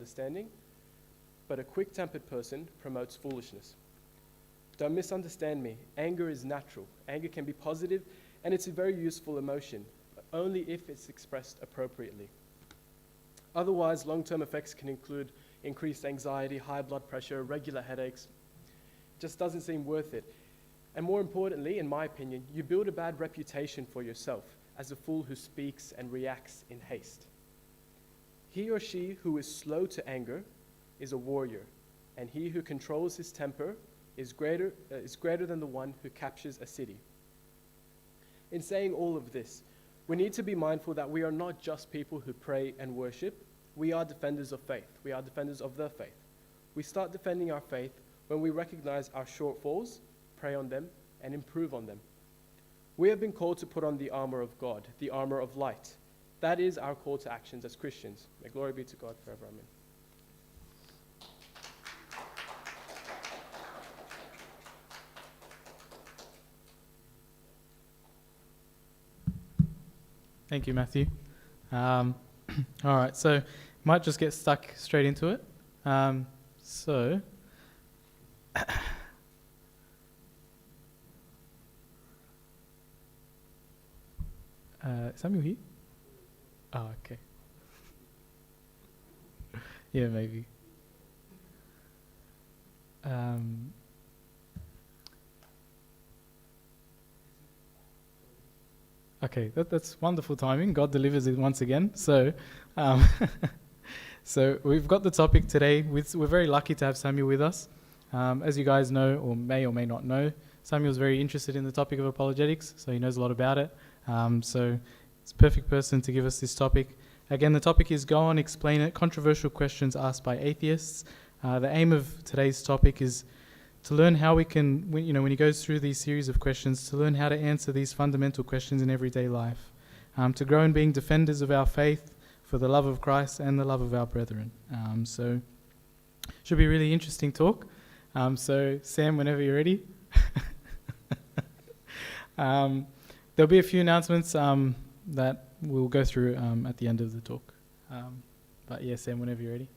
understanding, but a quick-tempered person promotes foolishness. Don't misunderstand me. Anger is natural. Anger can be positive, and it's a very useful emotion, but only if it's expressed appropriately. Otherwise, long-term effects can include increased anxiety, high blood pressure, regular headaches. It just doesn't seem worth it. And more importantly, in my opinion, you build a bad reputation for yourself as a fool who speaks and reacts in haste. He or she who is slow to anger is a warrior, and he who controls his temper is greater than the one who captures a city. In saying all of this, we need to be mindful that we are not just people who pray and worship. We are defenders of faith. We are defenders of the faith. We start defending our faith when we recognize our shortfalls, pray on them, and improve on them. We have been called to put on the armor of God, the armor of light. That is our call to actions as Christians. May glory be to God forever. Amen. Thank you, Matthew. All right, so might just get stuck straight into it. Samuel here? Oh, okay. Yeah, maybe. Okay, that's wonderful timing. God delivers it once again. So, so we've got the topic today. We're very lucky to have Samuel with us. As you guys know, or may not know, Samuel's very interested in the topic of apologetics, so he knows a lot about it. So it's a perfect person to give us this topic. Again, the topic is Go On, Explain It, controversial questions asked by atheists. The aim of today's topic is to learn how we can, when he goes through these series of questions, to learn how to answer these fundamental questions in everyday life, to grow in being defenders of our faith for the love of Christ and the love of our brethren. So should be a really interesting talk. So Sam, whenever you're ready. There'll be a few announcements that we'll go through at the end of the talk. But yeah, Sam, whenever you're ready.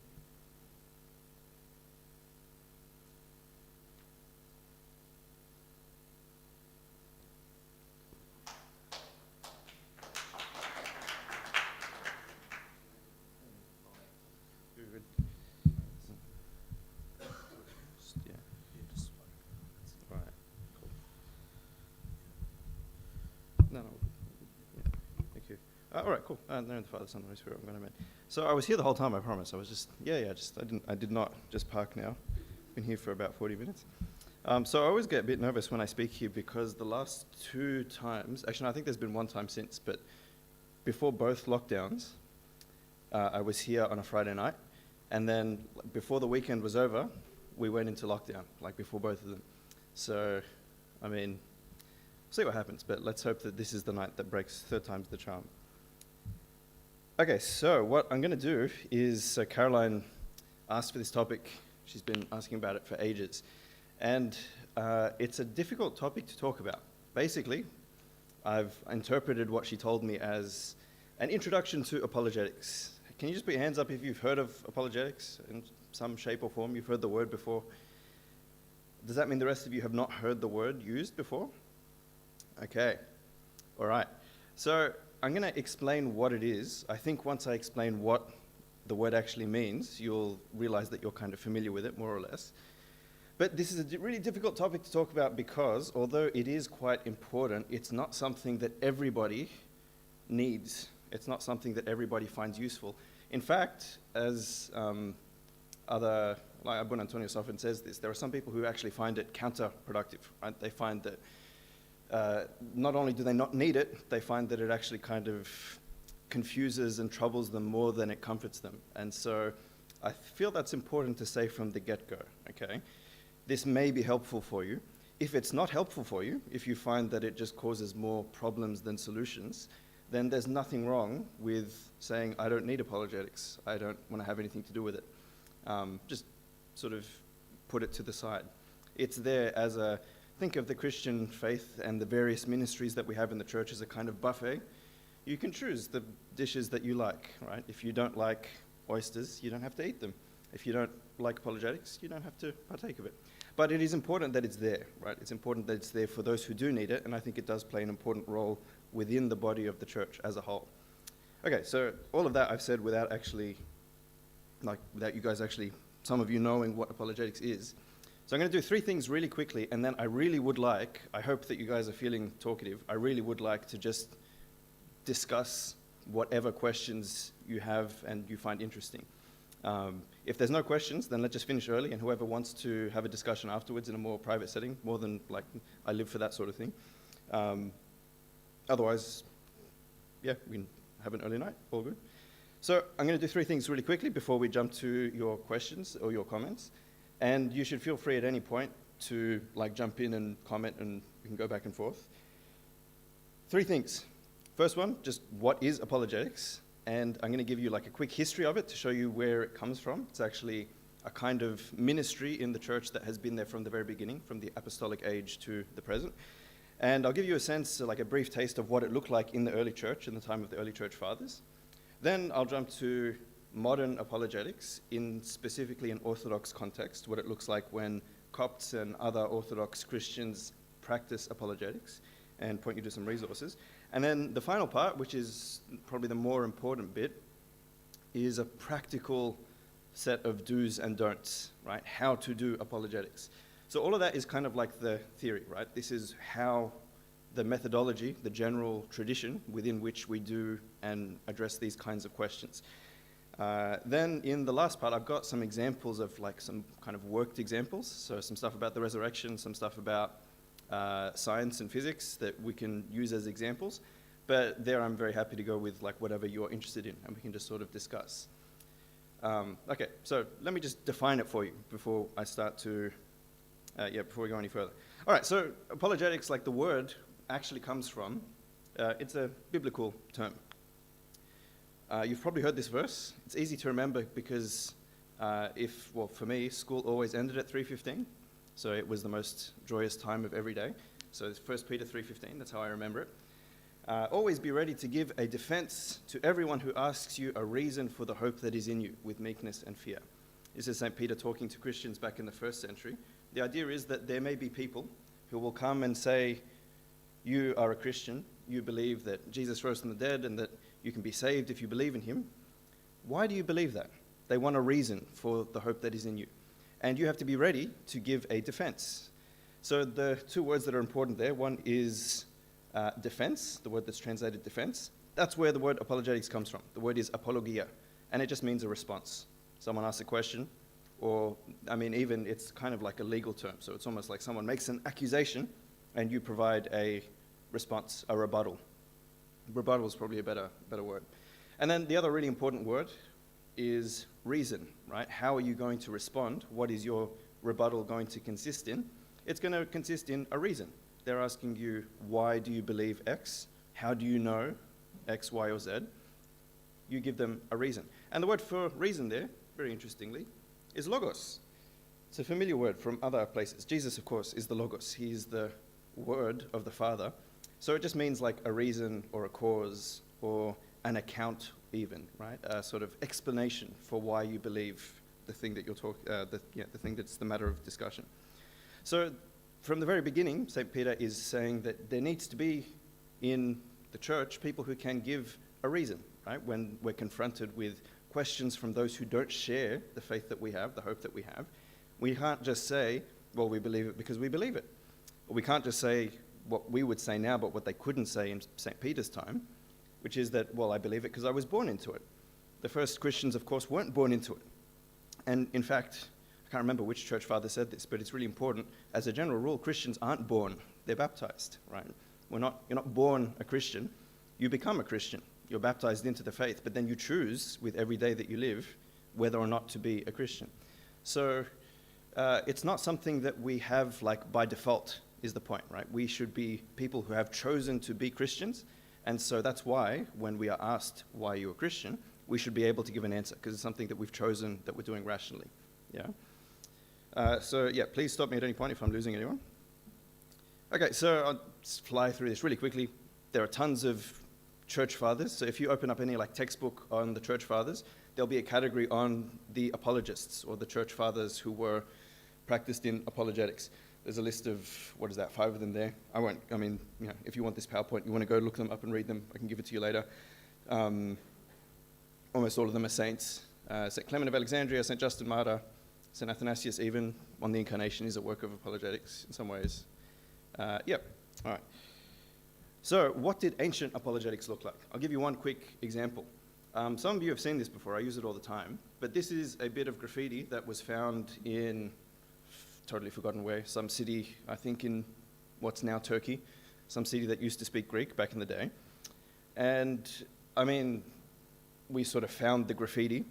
All right, cool. In the name of the Father, Son, and Holy Spirit, I'm going to. So I was here the whole time, I promise. I was just, I did not just park now. Been here for about 40 minutes. So I always get a bit nervous when I speak here because the last two times, actually, I think there's been one time since, but before both lockdowns, I was here on a Friday night, and then before the weekend was over, we went into lockdown, like before both of them. So, I mean, see what happens, but let's hope that this is the night that breaks third time's the charm. Okay, so what I'm going to do is, so Caroline asked for this topic. She's been asking about it for ages. And it's a difficult topic to talk about. Basically, I've interpreted what she told me as an introduction to apologetics. Can you just put your hands up if you've heard of apologetics in some shape or form? You've heard the word before. Does that mean the rest of you have not heard the word used before? Okay, all right. So I'm going to explain what it is. I think once I explain what the word actually means, you'll realize that you're kind of familiar with it, more or less. But this is a really difficult topic to talk about because, although it is quite important, it's not something that everybody needs. It's not something that everybody finds useful. In fact, as like Abun Antonius often says this, there are some people who actually find it counterproductive, right? They find that not only do they not need it, they find that it actually kind of confuses and troubles them more than it comforts them. And so I feel that's important to say from the get-go, okay? This may be helpful for you. If it's not helpful for you, if you find that it just causes more problems than solutions, then there's nothing wrong with saying, I don't need apologetics. I don't want to have anything to do with it. Just sort of put it to the side. It's there as a, think of the Christian faith and the various ministries that we have in the church as a kind of buffet. You can choose the dishes that you like, right? If you don't like oysters, you don't have to eat them. If you don't like apologetics, you don't have to partake of it. But it is important that it's there, right? It's important that it's there for those who do need it, and I think it does play an important role within the body of the church as a whole. Okay, so all of that I've said without you guys actually, some of you knowing what apologetics is. So I'm going to do 3 things really quickly, and then I hope that you guys are feeling talkative, I really would like to just discuss whatever questions you have and you find interesting. If there's no questions, then let's just finish early, and whoever wants to have a discussion afterwards in a more private setting, more than I live for that sort of thing. Otherwise, yeah, we can have an early night, all good. So I'm going to do 3 things really quickly before we jump to your questions or your comments. And you should feel free at any point to jump in and comment, and we can go back and forth. 3 things. First one, just what is apologetics? And I'm going to give you a quick history of it to show you where it comes from. It's actually a kind of ministry in the church that has been there from the very beginning, from the apostolic age to the present. And I'll give you a sense, a brief taste of what it looked like in the early church, in the time of the early church fathers. Then I'll jump to modern apologetics, specifically in Orthodox context, what it looks like when Copts and other Orthodox Christians practice apologetics, and point you to some resources. And then the final part, which is probably the more important bit, is a practical set of do's and don'ts, right? How to do apologetics. So all of that is kind of like the theory, right? This is how the methodology, the general tradition within which we do and address these kinds of questions. Then in the last part, I've got some examples of some kind of worked examples. So some stuff about the resurrection, some stuff about science and physics that we can use as examples. But there I'm very happy to go with whatever you're interested in, and we can just sort of discuss. Okay, so let me just define it for you before I start to, before we go any further. All right, so apologetics, the word actually comes from, it's a biblical term. You've probably heard this verse. It's easy to remember because for me, school always ended at 3:15. So it was the most joyous time of every day. So it's 1 Peter 3:15, that's how I remember it. Always be ready to give a defense to everyone who asks you a reason for the hope that is in you with meekness and fear. This is St. Peter talking to Christians back in the 1st century. The idea is that there may be people who will come and say, you are a Christian, you believe that Jesus rose from the dead and that you can be saved if you believe in him. Why do you believe that? They want a reason for the hope that is in you. And you have to be ready to give a defense. So the 2 words that are important there, one is defense, the word that's translated defense. That's where the word apologetics comes from. The word is apologia, and it just means a response. Someone asks a question, or, even it's kind of like a legal term. So it's almost like someone makes an accusation, and you provide a response, a rebuttal. Rebuttal is probably a better word. And then the other really important word is reason, right? How are you going to respond? What is your rebuttal going to consist in? It's going to consist in a reason. They're asking you, why do you believe X? How do you know X, Y, or Z? You give them a reason. And the word for reason there, very interestingly, is logos. It's a familiar word from other places. Jesus, of course, is the logos. He is the word of the Father. So it just means a reason or a cause or an account even, right? A sort of explanation for why you believe the thing that you're the thing that's the matter of discussion. So from the very beginning, St. Peter is saying that there needs to be in the church people who can give a reason, right? When we're confronted with questions from those who don't share the faith that we have, the hope that we have, we can't just say, well, we believe it because we believe it. Or we can't just say what we would say now, but what they couldn't say in St. Peter's time, which is that, well, I believe it because I was born into it. The first Christians, of course, weren't born into it. And in fact, I can't remember which church father said this, but it's really important. As a general rule, Christians aren't born, they're baptized, right? You're not born a Christian, you become a Christian. You're baptized into the faith, but then you choose with every day that you live whether or not to be a Christian. So it's not something that we have by default, is the point, right? We should be people who have chosen to be Christians, and so that's why when we are asked why you're a Christian, we should be able to give an answer, because it's something that we've chosen, that we're doing rationally, yeah? Please stop me at any point if I'm losing anyone. Okay, so I'll just fly through this really quickly. There are tons of church fathers, so if you open up any textbook on the church fathers, there'll be a category on the apologists or the church fathers who were practiced in apologetics. There's a list of, 5 of them there. If you want this PowerPoint, you want to go look them up and read them, I can give it to you later. Almost all of them are saints. St. Clement of Alexandria, St. Justin Martyr, St. Athanasius even, on the Incarnation, is a work of apologetics in some ways. All right. So what did ancient apologetics look like? I'll give you one quick example. Some of you have seen this before, I use it all the time, but this is a bit of graffiti that was found in, totally forgotten where, some city, I think in what's now Turkey, some city that used to speak Greek back in the day. And we sort of found the graffiti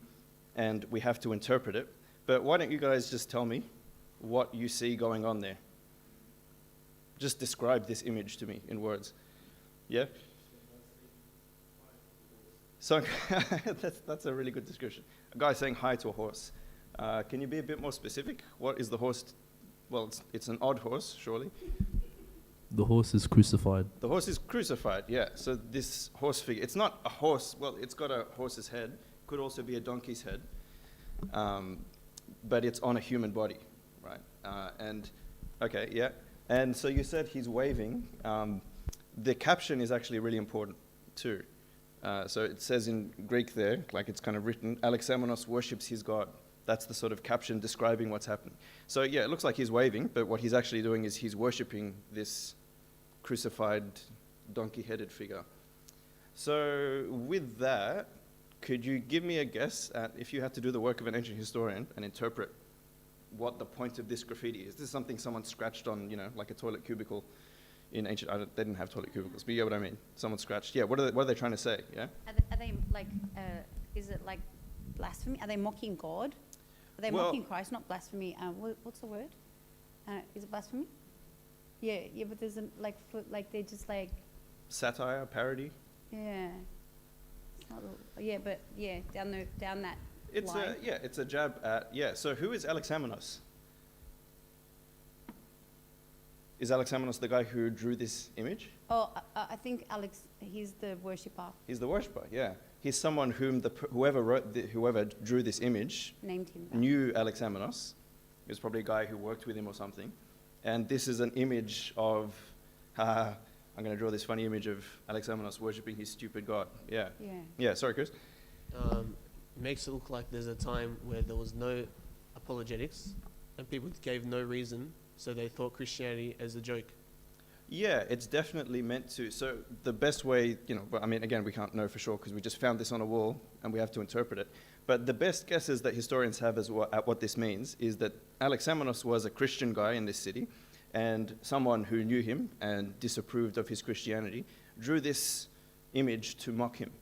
and we have to interpret it, but why don't you guys just tell me what you see going on there? Just describe this image to me in words. Yeah? So that's a really good description. A guy saying hi to a horse. Can you be a bit more specific? What is the horse? Well, it's an odd horse, surely. The horse is crucified. The horse is crucified, yeah. So this horse figure, it's not a horse. Well, it's got a horse's head. Could also be a donkey's head. But it's on a human body, right? And so you said he's waving. The caption is actually really important too. So it says in Greek there, like it's kind of written, Alexamenos worships his God. That's the sort of caption describing what's happening. So yeah, it looks like he's waving, but what he's actually doing is he's worshipping this crucified donkey-headed figure. So with that, could you give me a guess at, if you had to do the work of an ancient historian and interpret what the point of this graffiti is? This is something someone scratched on, like a toilet cubicle in ancient, they didn't have toilet cubicles, but you get what I mean. Someone scratched. Yeah, what are they trying to say? Yeah. Are they like? Is it like blasphemy? Are they mocking God? Are they mocking Christ? Not blasphemy. What's the word? Is it blasphemy? Yeah, but there's they're just like satire, parody. Yeah. It's not. Down that. It's a jab at So who is Alexamenos? Is Alexamenos the guy who drew this image? Oh, I think he's the worshipper. He's the worshipper, yeah. He's someone whom whoever drew this image named him. Knew Alexamenos. He was probably a guy who worked with him or something. And this is an image of, I'm going to draw this funny image of Alexamenos worshipping his stupid god. Yeah. Yeah. Yeah. Sorry, Chris. Makes it look like there's a time where there was no apologetics and people gave no reason, so they thought Christianity as a joke. Yeah, it's definitely meant to. So the best way, again, we can't know for sure because we just found this on a wall and we have to interpret it. But the best guesses that historians have at what this means is that Alexamenos was a Christian guy in this city, and someone who knew him and disapproved of his Christianity drew this image to mock him.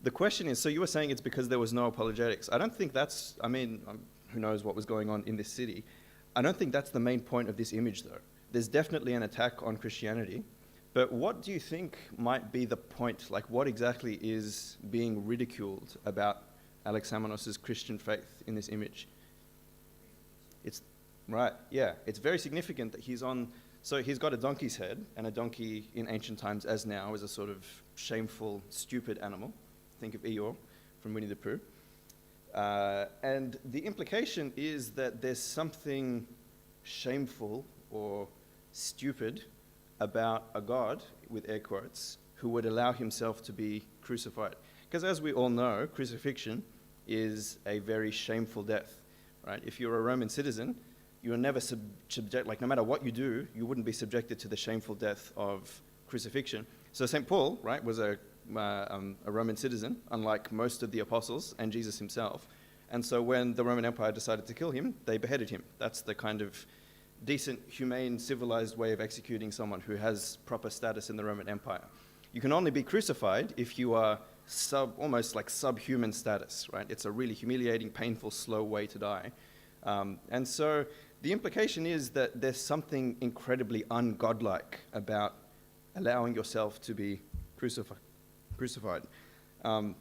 The question is, so you were saying it's because there was no apologetics. I don't think that's, who knows what was going on in this city. I don't think that's the main point of this image, though. There's definitely an attack on Christianity, but what do you think might be the point? Like, what exactly is being ridiculed about Alexamenos' Christian faith in this image? It's right, yeah. It's very significant that he's got a donkey's head, and a donkey in ancient times, as now, is a sort of shameful, stupid animal. Think of Eeyore from Winnie the Pooh. And the implication is that there's something shameful or stupid about a God, with air quotes, who would allow himself to be crucified. Because as we all know, crucifixion is a very shameful death, right? If you're a Roman citizen, you're never no matter what you do, you wouldn't be subjected to the shameful death of crucifixion. So St. Paul, right, was a Roman citizen, unlike most of the apostles and Jesus himself. And so when the Roman Empire decided to kill him, they beheaded him. That's the kind of decent, humane, civilized way of executing someone who has proper status in the Roman Empire. You can only be crucified if you are almost like subhuman status, right? It's a really humiliating, painful, slow way to die. And so the implication is that there's something incredibly ungodlike about allowing yourself to be crucified. I'll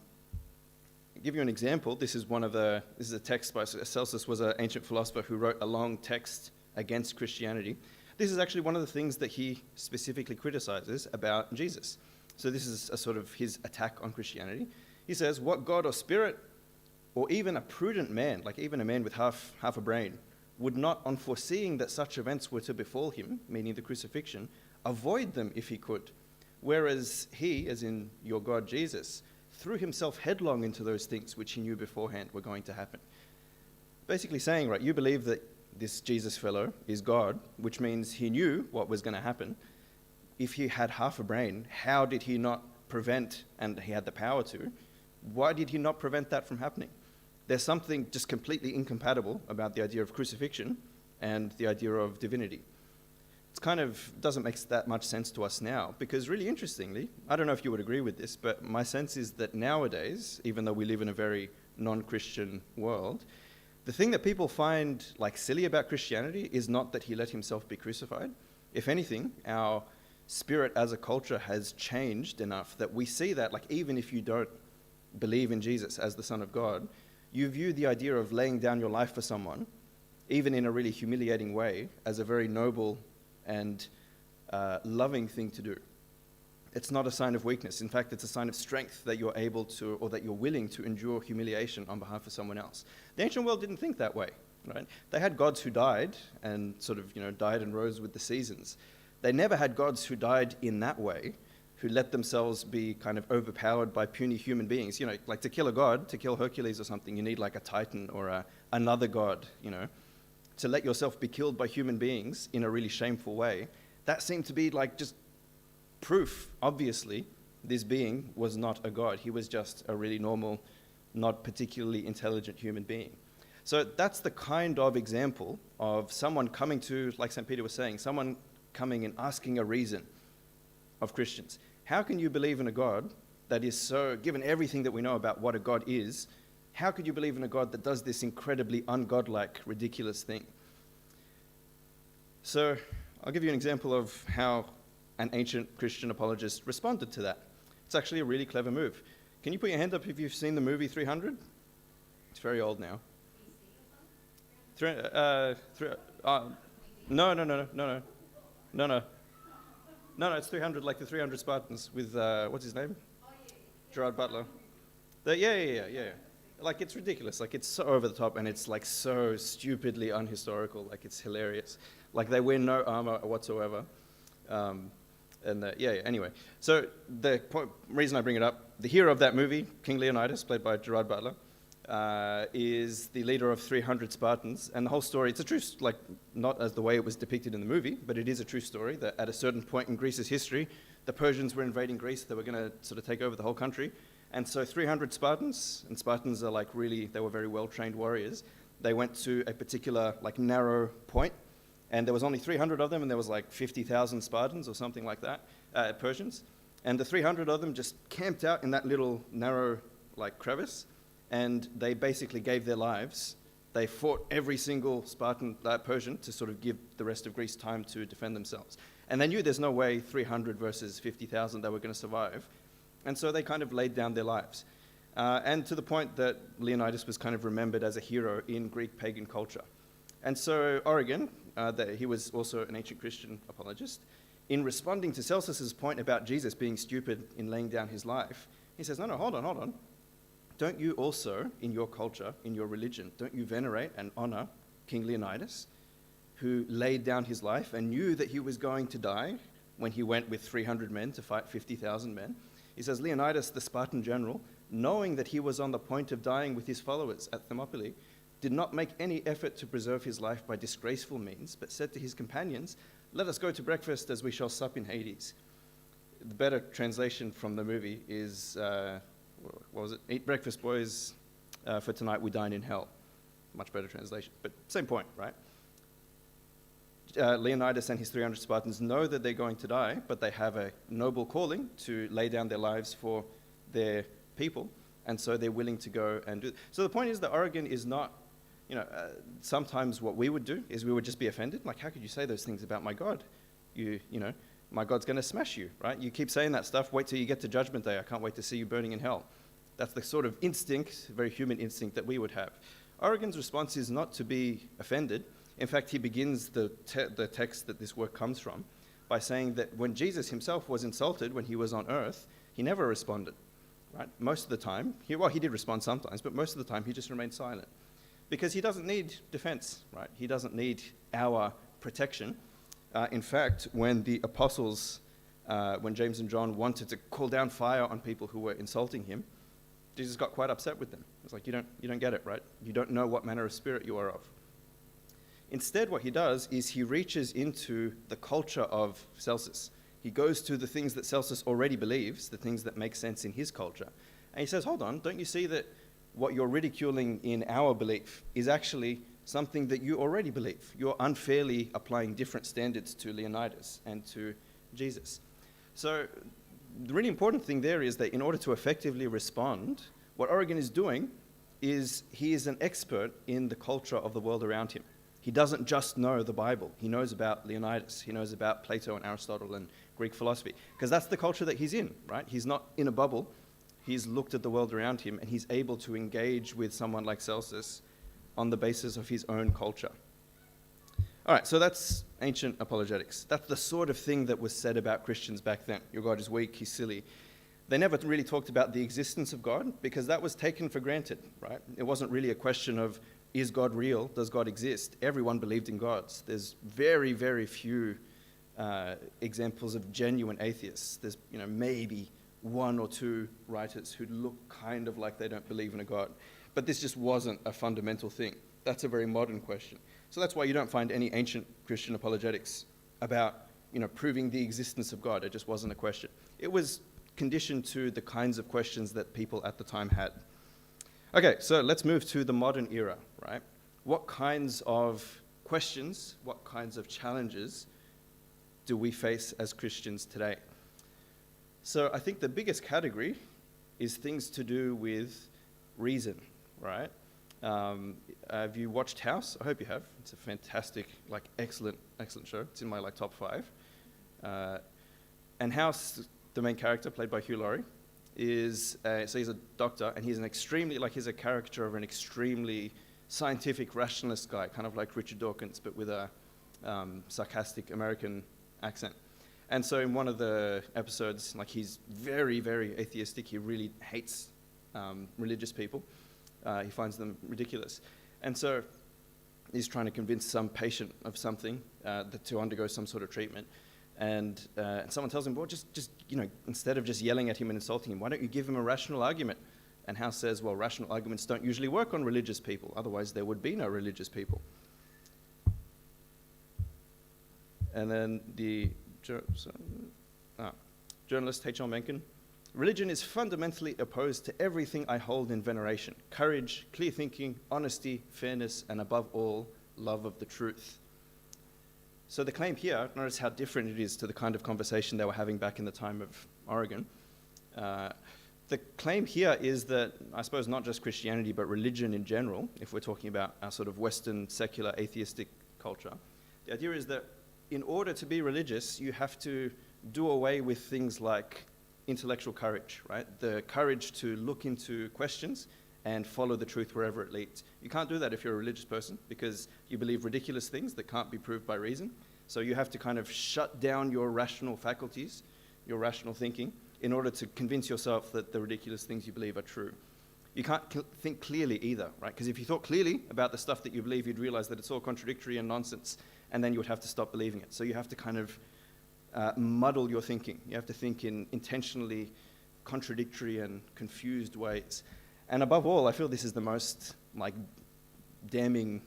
give you an example. This is a text by Celsus, was an ancient philosopher who wrote a long text against Christianity. This is actually one of the things that he specifically criticizes about Jesus. So this is a sort of his attack on Christianity. He says, what God or spirit or even a prudent man, like even a man with half a brain, would not, on foreseeing that such events were to befall him, meaning the crucifixion, avoid them if he could. Whereas he, as in your God Jesus, threw himself headlong into those things which he knew beforehand were going to happen. Basically saying, right, you believe that this Jesus fellow is God, which means he knew what was going to happen. If he had half a brain, how did he not prevent, and he had the power to, why did he not prevent that from happening? There's something just completely incompatible about the idea of crucifixion and the idea of divinity. It's kind of doesn't make that much sense to us now, because really interestingly, I don't know if you would agree with this, but my sense is that nowadays, even though we live in a very non-Christian world, the thing that people find like silly about Christianity is not that he let himself be crucified. If anything, our spirit as a culture has changed enough that we see that, like, even if you don't believe in Jesus as the Son of God, you view the idea of laying down your life for someone, even in a really humiliating way, as a very noble and loving thing to do. It's not a sign of weakness. In fact, it's a sign of strength that you're able to, or that you're willing to endure humiliation on behalf of someone else. The ancient world didn't think that way, right? They had gods who died and sort of, died and rose with the seasons. They never had gods who died in that way, who let themselves be kind of overpowered by puny human beings. Like to kill a god, to kill Hercules or something, you need like a titan or another god, To let yourself be killed by human beings in a really shameful way, that seemed to be like just proof, obviously, this being was not a god. He was just a really normal, not particularly intelligent human being. So that's the kind of example of someone coming to, like St. Peter was saying, someone coming and asking a reason of Christians. How can you believe in a God that is so, given everything that we know about what a God is, how could you believe in a God that does this incredibly ungodlike, ridiculous thing? So I'll give you an example of how an ancient Christian apologist responded to that. It's actually a really clever move. Can you put your hand up if you've seen the movie 300? It's very old now. No, it's 300, like the 300 Spartans with, what's his name? Gerard Butler. Yeah. Like, it's ridiculous. Like, it's so over the top, and it's, like, so stupidly unhistorical. Like, it's hilarious. Like, they wear no armor whatsoever. Anyway. So the reason I bring it up, the hero of that movie, King Leonidas, played by Gerard Butler, is the leader of 300 Spartans. And the whole story, it's a true, like, not as the way it was depicted in the movie, but it is a true story that at a certain point in Greece's history, the Persians were invading Greece. They were going to sort of take over the whole country. And so 300 Spartans, and Spartans are like really, they were very well-trained warriors. They went to a particular, like, narrow point, and there was only 300 of them, and there was like 50,000 Spartans or something like that, Persians. And the 300 of them just camped out in that little narrow, like, crevice, and they basically gave their lives. They fought every single Spartan, Persian, to sort of give the rest of Greece time to defend themselves. And they knew there's no way 300 versus 50,000 they were going to survive. And so they kind of laid down their lives. And to the point that Leonidas was kind of remembered as a hero in Greek pagan culture. And so Origen, he was also an ancient Christian apologist, in responding to Celsus's point about Jesus being stupid in laying down his life, he says, no, hold on. Don't you also, in your culture, in your religion, don't you venerate and honor King Leonidas, who laid down his life and knew that he was going to die when he went with 300 men to fight 50,000 men? He says, Leonidas, the Spartan general, knowing that he was on the point of dying with his followers at Thermopylae, did not make any effort to preserve his life by disgraceful means, but said to his companions, let us go to breakfast as we shall sup in Hades. The better translation from the movie is, what was it? Eat breakfast, boys, for tonight we dine in hell. Much better translation, but same point, right? Leonidas and his 300 Spartans know that they're going to die, but they have a noble calling to lay down their lives for their people, and so they're willing to go and do it. So the point is that Origen is not, sometimes what we would do is we would just be offended. Like, how could you say those things about my God? My God's going to smash you, right? You keep saying that stuff, wait till you get to Judgment Day. I can't wait to see you burning in hell. That's the sort of instinct, very human instinct that we would have. Origen's response is not to be offended. In fact, he begins the text that this work comes from by saying that when Jesus himself was insulted when he was on earth, he never responded. right? Most of the time, he did respond sometimes, but most of the time he just remained silent. Because he doesn't need defense, right? He doesn't need our protection. In fact, when the apostles, when James and John wanted to call down fire on people who were insulting him, Jesus got quite upset with them. It's like, you don't get it, right? You don't know what manner of spirit you are of. Instead, what he does is he reaches into the culture of Celsus. He goes to the things that Celsus already believes, the things that make sense in his culture. And he says, hold on, don't you see that what you're ridiculing in our belief is actually something that you already believe? You're unfairly applying different standards to Leonidas and to Jesus. So the really important thing there is that in order to effectively respond, what Origen is doing is he is an expert in the culture of the world around him. He doesn't just know the Bible. He knows about Leonidas. He knows about Plato and Aristotle and Greek philosophy, because that's the culture that he's in, right? He's not in a bubble. He's looked at the world around him, and he's able to engage with someone like Celsus on the basis of his own culture. All right, so that's ancient apologetics. That's the sort of thing that was said about Christians back then. Your God is weak, he's silly. They never really talked about the existence of God, because that was taken for granted, right? It wasn't really a question of, is God real? Does God exist? Everyone believed in gods. There's very, very few examples of genuine atheists. There's, maybe one or two writers who look kind of like they don't believe in a God. But this just wasn't a fundamental thing. That's a very modern question. So that's why you don't find any ancient Christian apologetics about, proving the existence of God. It just wasn't a question. It was conditioned to the kinds of questions that people at the time had. Okay, so let's move to the modern era, right? What kinds of questions, what kinds of challenges do we face as Christians today? So I think the biggest category is things to do with reason, right? Have you watched House? I hope you have. It's a fantastic, excellent show. It's in my top 5. And House, the main character, played by Hugh Laurie, so he's a doctor, and he's he's a caricature of an extremely scientific rationalist guy, kind of like Richard Dawkins, but with a sarcastic American accent. And so in one of the episodes, he's very, very atheistic. He really hates religious people. He finds them ridiculous. And so he's trying to convince some patient of something to undergo some sort of treatment. And someone tells him, well, just instead of just yelling at him and insulting him, why don't you give him a rational argument? And House says, well, rational arguments don't usually work on religious people. Otherwise, there would be no religious people. And then the journalist H.L. Mencken, religion is fundamentally opposed to everything I hold in veneration: courage, clear thinking, honesty, fairness, and above all, love of the truth. So the claim here, notice how different it is to the kind of conversation they were having back in the time of Origen. The claim here is that, I suppose, not just Christianity, but religion in general, if we're talking about our sort of Western, secular, atheistic culture, the idea is that in order to be religious, you have to do away with things like intellectual courage, right? The courage to look into questions and follow the truth wherever it leads. You can't do that if you're a religious person, because you believe ridiculous things that can't be proved by reason. So you have to kind of shut down your rational faculties, your rational thinking, in order to convince yourself that the ridiculous things you believe are true. You can't think clearly either, right? Because if you thought clearly about the stuff that you believe, you'd realize that it's all contradictory and nonsense, and then you would have to stop believing it. So you have to kind of muddle your thinking. You have to think in intentionally contradictory and confused ways. And above all, I feel this is the most damning,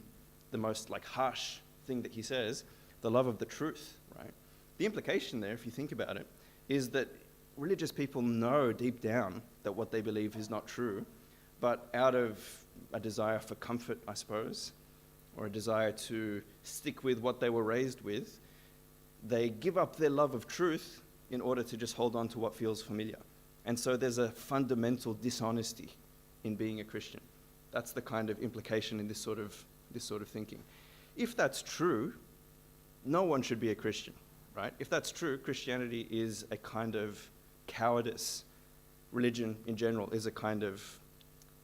the most harsh thing that he says, the love of the truth, right? The implication there, if you think about it, is that religious people know deep down that what they believe is not true, but out of a desire for comfort, I suppose, or a desire to stick with what they were raised with, they give up their love of truth in order to just hold on to what feels familiar. And so there's a fundamental dishonesty in being a Christian. That's the kind of implication in this sort of thinking. If that's true, no one should be a Christian, right? If that's true, Christianity is a kind of cowardice. Religion in general is a kind of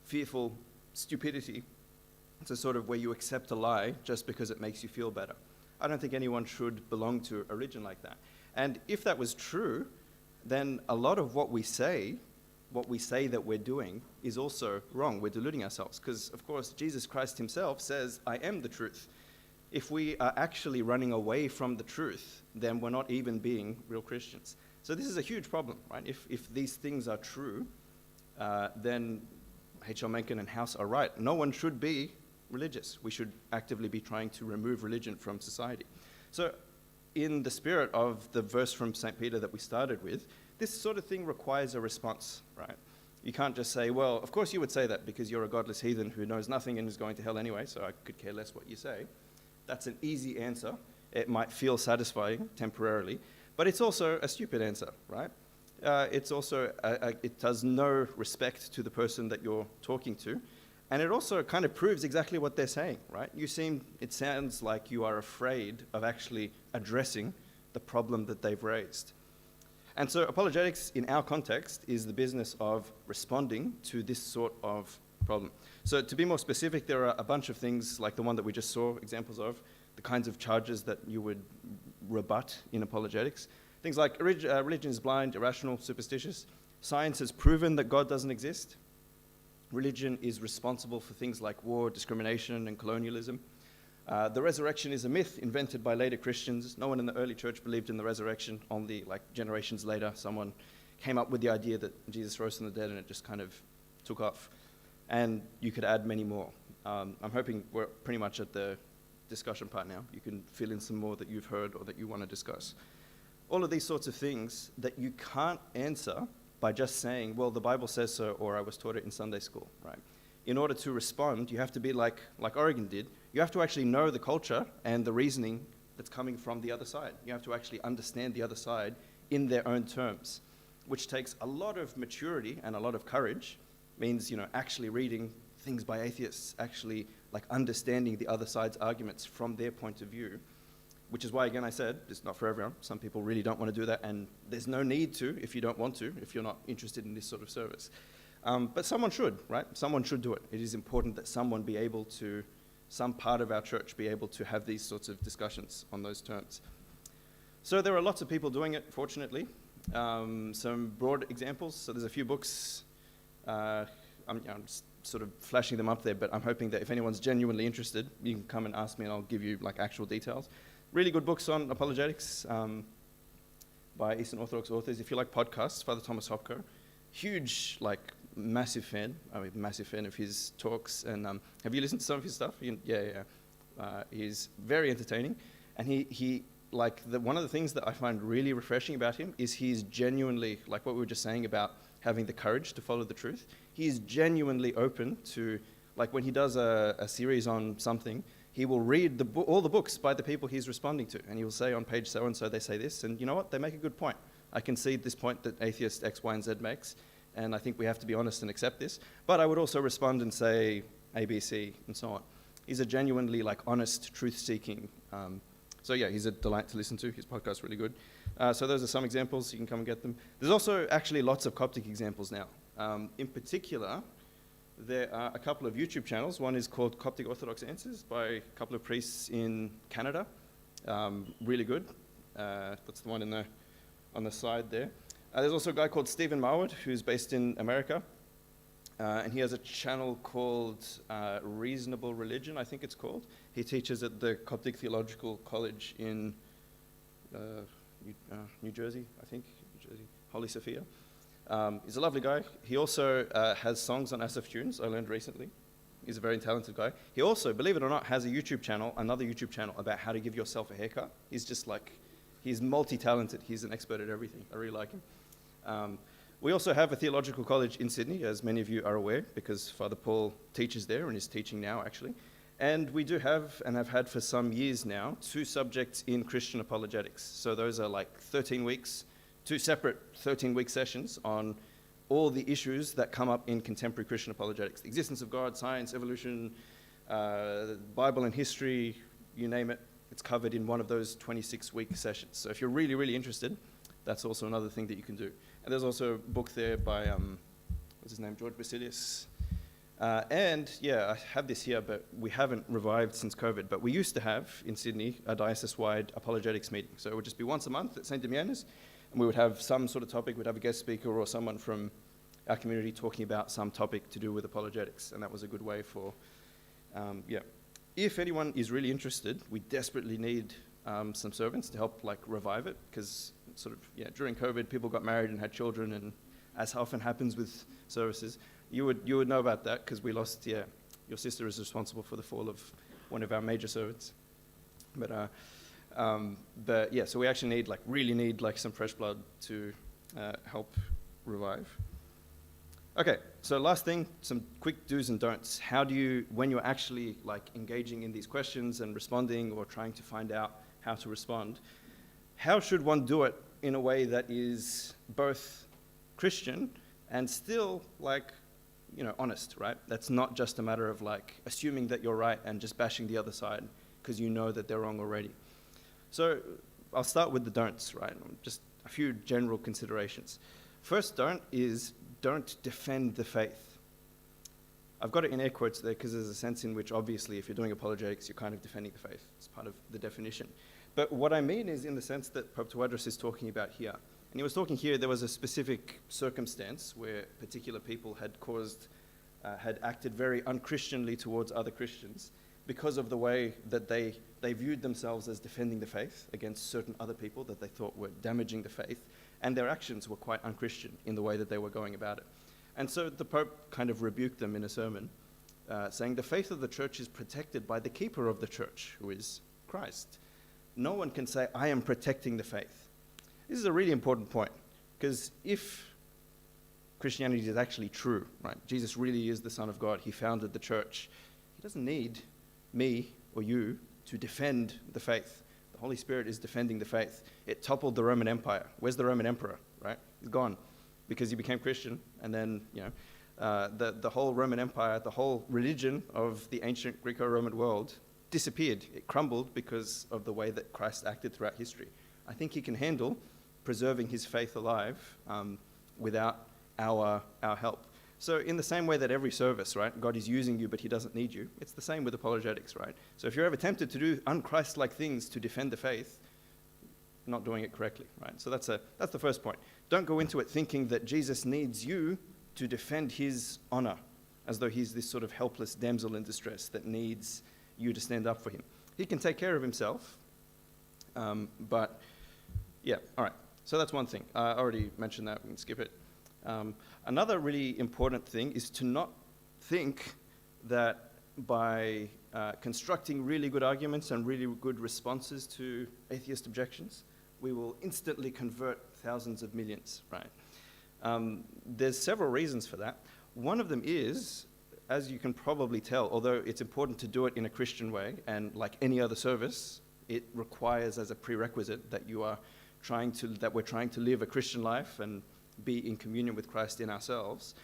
fearful stupidity. It's a sort of where you accept a lie just because it makes you feel better. I don't think anyone should belong to a religion like that. And if that was true, then a lot of what we say what we say that we're doing is also wrong. We're deluding ourselves because, of course, Jesus Christ himself says, I am the truth. If we are actually running away from the truth, then we're not even being real Christians. So this is a huge problem, right? If these things are true, then H.L. Mencken and House are right. No one should be religious. We should actively be trying to remove religion from society. So in the spirit of the verse from St. Peter that we started with, this sort of thing requires a response, right? You can't just say, well, of course you would say that because you're a godless heathen who knows nothing and is going to hell anyway, so I could care less what you say. That's an easy answer. It might feel satisfying temporarily, but it's also a stupid answer, right? It's also, it does no respect to the person that you're talking to, and it also kind of proves exactly what they're saying, right? It sounds like you are afraid of actually addressing the problem that they've raised. And so apologetics, in our context, is the business of responding to this sort of problem. So to be more specific, there are a bunch of things like the one that we just saw examples of, the kinds of charges that you would rebut in apologetics. Things like religion is blind, irrational, superstitious. Science has proven that God doesn't exist. Religion is responsible for things like war, discrimination, and colonialism. The resurrection is a myth invented by later Christians. No one in the early church believed in the resurrection. Only generations later, someone came up with the idea that Jesus rose from the dead, and it just kind of took off. And you could add many more. I'm hoping we're pretty much at the discussion part now. You can fill in some more that you've heard or that you want to discuss. All of these sorts of things that you can't answer by just saying, well, the Bible says so, or I was taught it in Sunday school, right? In order to respond, you have to be like Oregon did. You have to actually know the culture and the reasoning that's coming from the other side. You have to actually understand the other side in their own terms, which takes a lot of maturity and a lot of courage. Means, actually reading things by atheists, actually understanding the other side's arguments from their point of view, which is why, again, I said, it's not for everyone. Some people really don't want to do that, and there's no need to if you don't want to, if you're not interested in this sort of service. But someone should, right? Someone should do it. It is important that some part of our church be able to have these sorts of discussions on those terms. So there are lots of people doing it, fortunately. Some broad examples. So there's a few books. I'm just sort of flashing them up there, but I'm hoping that if anyone's genuinely interested, you can come and ask me and I'll give you actual details. Really good books on apologetics by Eastern Orthodox authors. If you like podcasts, Father Thomas Hopko, huge, massive fan of his talks. And have you listened to some of his stuff? Yeah. He's very entertaining. And one of the things that I find really refreshing about him is he's genuinely, like what we were just saying about having the courage to follow the truth. He is genuinely open to, when he does a series on something, he will read all the books by the people he's responding to, and he will say on page so-and-so they say this, and you know what, they make a good point. I concede this point that atheist X, Y, and Z makes, and I think we have to be honest and accept this, but I would also respond and say A, B, C, and so on. He's a genuinely honest, truth-seeking, so yeah, he's a delight to listen to. His podcast's really good. So those are some examples. You can come and get them. There's also actually lots of Coptic examples now. In particular, there are a couple of YouTube channels. One is called Coptic Orthodox Answers by a couple of priests in Canada. Really good. That's the one on the side there. There's also a guy called Stephen Marwood, who's based in America. And he has a channel called Reasonable Religion, I think it's called. He teaches at the Coptic Theological College in New Jersey, I think, Holy Sophia. He's a lovely guy. He also has songs on Asaph Tunes, I learned recently. He's a very talented guy. He also, believe it or not, has a YouTube channel, another YouTube channel about how to give yourself a haircut. He's just he's multi-talented. He's an expert at everything. I really like him. We also have a theological college in Sydney, as many of you are aware, because Father Paul teaches there and is teaching now, actually. And we do have, and have had for some years now, 2 subjects in Christian apologetics. So those are 13 weeks, 2 separate 13-week sessions on all the issues that come up in contemporary Christian apologetics. The existence of God, science, evolution, Bible and history, you name it. It's covered in one of those 26-week sessions. So if you're really, really interested, that's also another thing that you can do. And there's also a book there by, what's his name, George Basilius. And yeah, I have this here, but we haven't revived since COVID. But we used to have in Sydney a diocese-wide apologetics meeting. So it would just be once a month at St. Damianus, and we would have some sort of topic. We'd have a guest speaker or someone from our community talking about some topic to do with apologetics, and that was a good way for, yeah. If anyone is really interested, we desperately need some servants to help like revive it, because sort of, yeah, during COVID, people got married and had children, and as often happens with services, you would know about that, because we lost, yeah, your sister is responsible for the fall of one of our major servants. But yeah, so we actually really need some fresh blood to help revive. Okay, so last thing, some quick do's and don'ts. How do you, when you're actually engaging in these questions and responding or trying to find out how to respond, how should one do it in a way that is both Christian and still honest, right? That's not just a matter of assuming that you're right and just bashing the other side because you know that they're wrong already. So I'll start with the don'ts, right? Just a few general considerations. First don't is don't defend the faith. I've got it in air quotes there because there's a sense in which obviously if you're doing apologetics, you're kind of defending the faith. It's part of the definition. But what I mean is in the sense that Pope Tawadros is talking about here. And he was talking here, there was a specific circumstance where particular people had acted very unchristianly towards other Christians because of the way that they viewed themselves as defending the faith against certain other people that they thought were damaging the faith, and their actions were quite unchristian in the way that they were going about it. And so the Pope kind of rebuked them in a sermon, saying the faith of the church is protected by the keeper of the church, who is Christ. No one can say, I am protecting the faith. This is a really important point, because if Christianity is actually true, right? Jesus really is the Son of God. He founded the church. He doesn't need me or you to defend the faith. The Holy Spirit is defending the faith. It toppled the Roman Empire. Where's the Roman emperor, right? He's gone because he became Christian, and then, the whole Roman Empire, the whole religion of the ancient Greco-Roman world disappeared. It crumbled because of the way that Christ acted throughout history. I think he can handle preserving his faith alive without our help. So in the same way that every service, right, God is using you, but he doesn't need you, it's the same with apologetics, right? So if you're ever tempted to do un-Christ-like things to defend the faith, not doing it correctly, right? So that's the first point. Don't go into it thinking that Jesus needs you to defend his honor, as though he's this sort of helpless damsel in distress that needs you to stand up for him. He can take care of himself, but yeah, all right. So that's one thing. I already mentioned that, we can skip it. Another really important thing is to not think that by constructing really good arguments and really good responses to atheist objections, we will instantly convert thousands of millions, right? There's several reasons for that. One of them is, as you can probably tell, although it's important to do it in a Christian way, and like any other service, it requires as a prerequisite that we're trying to live a Christian life and be in communion with Christ in ourselves.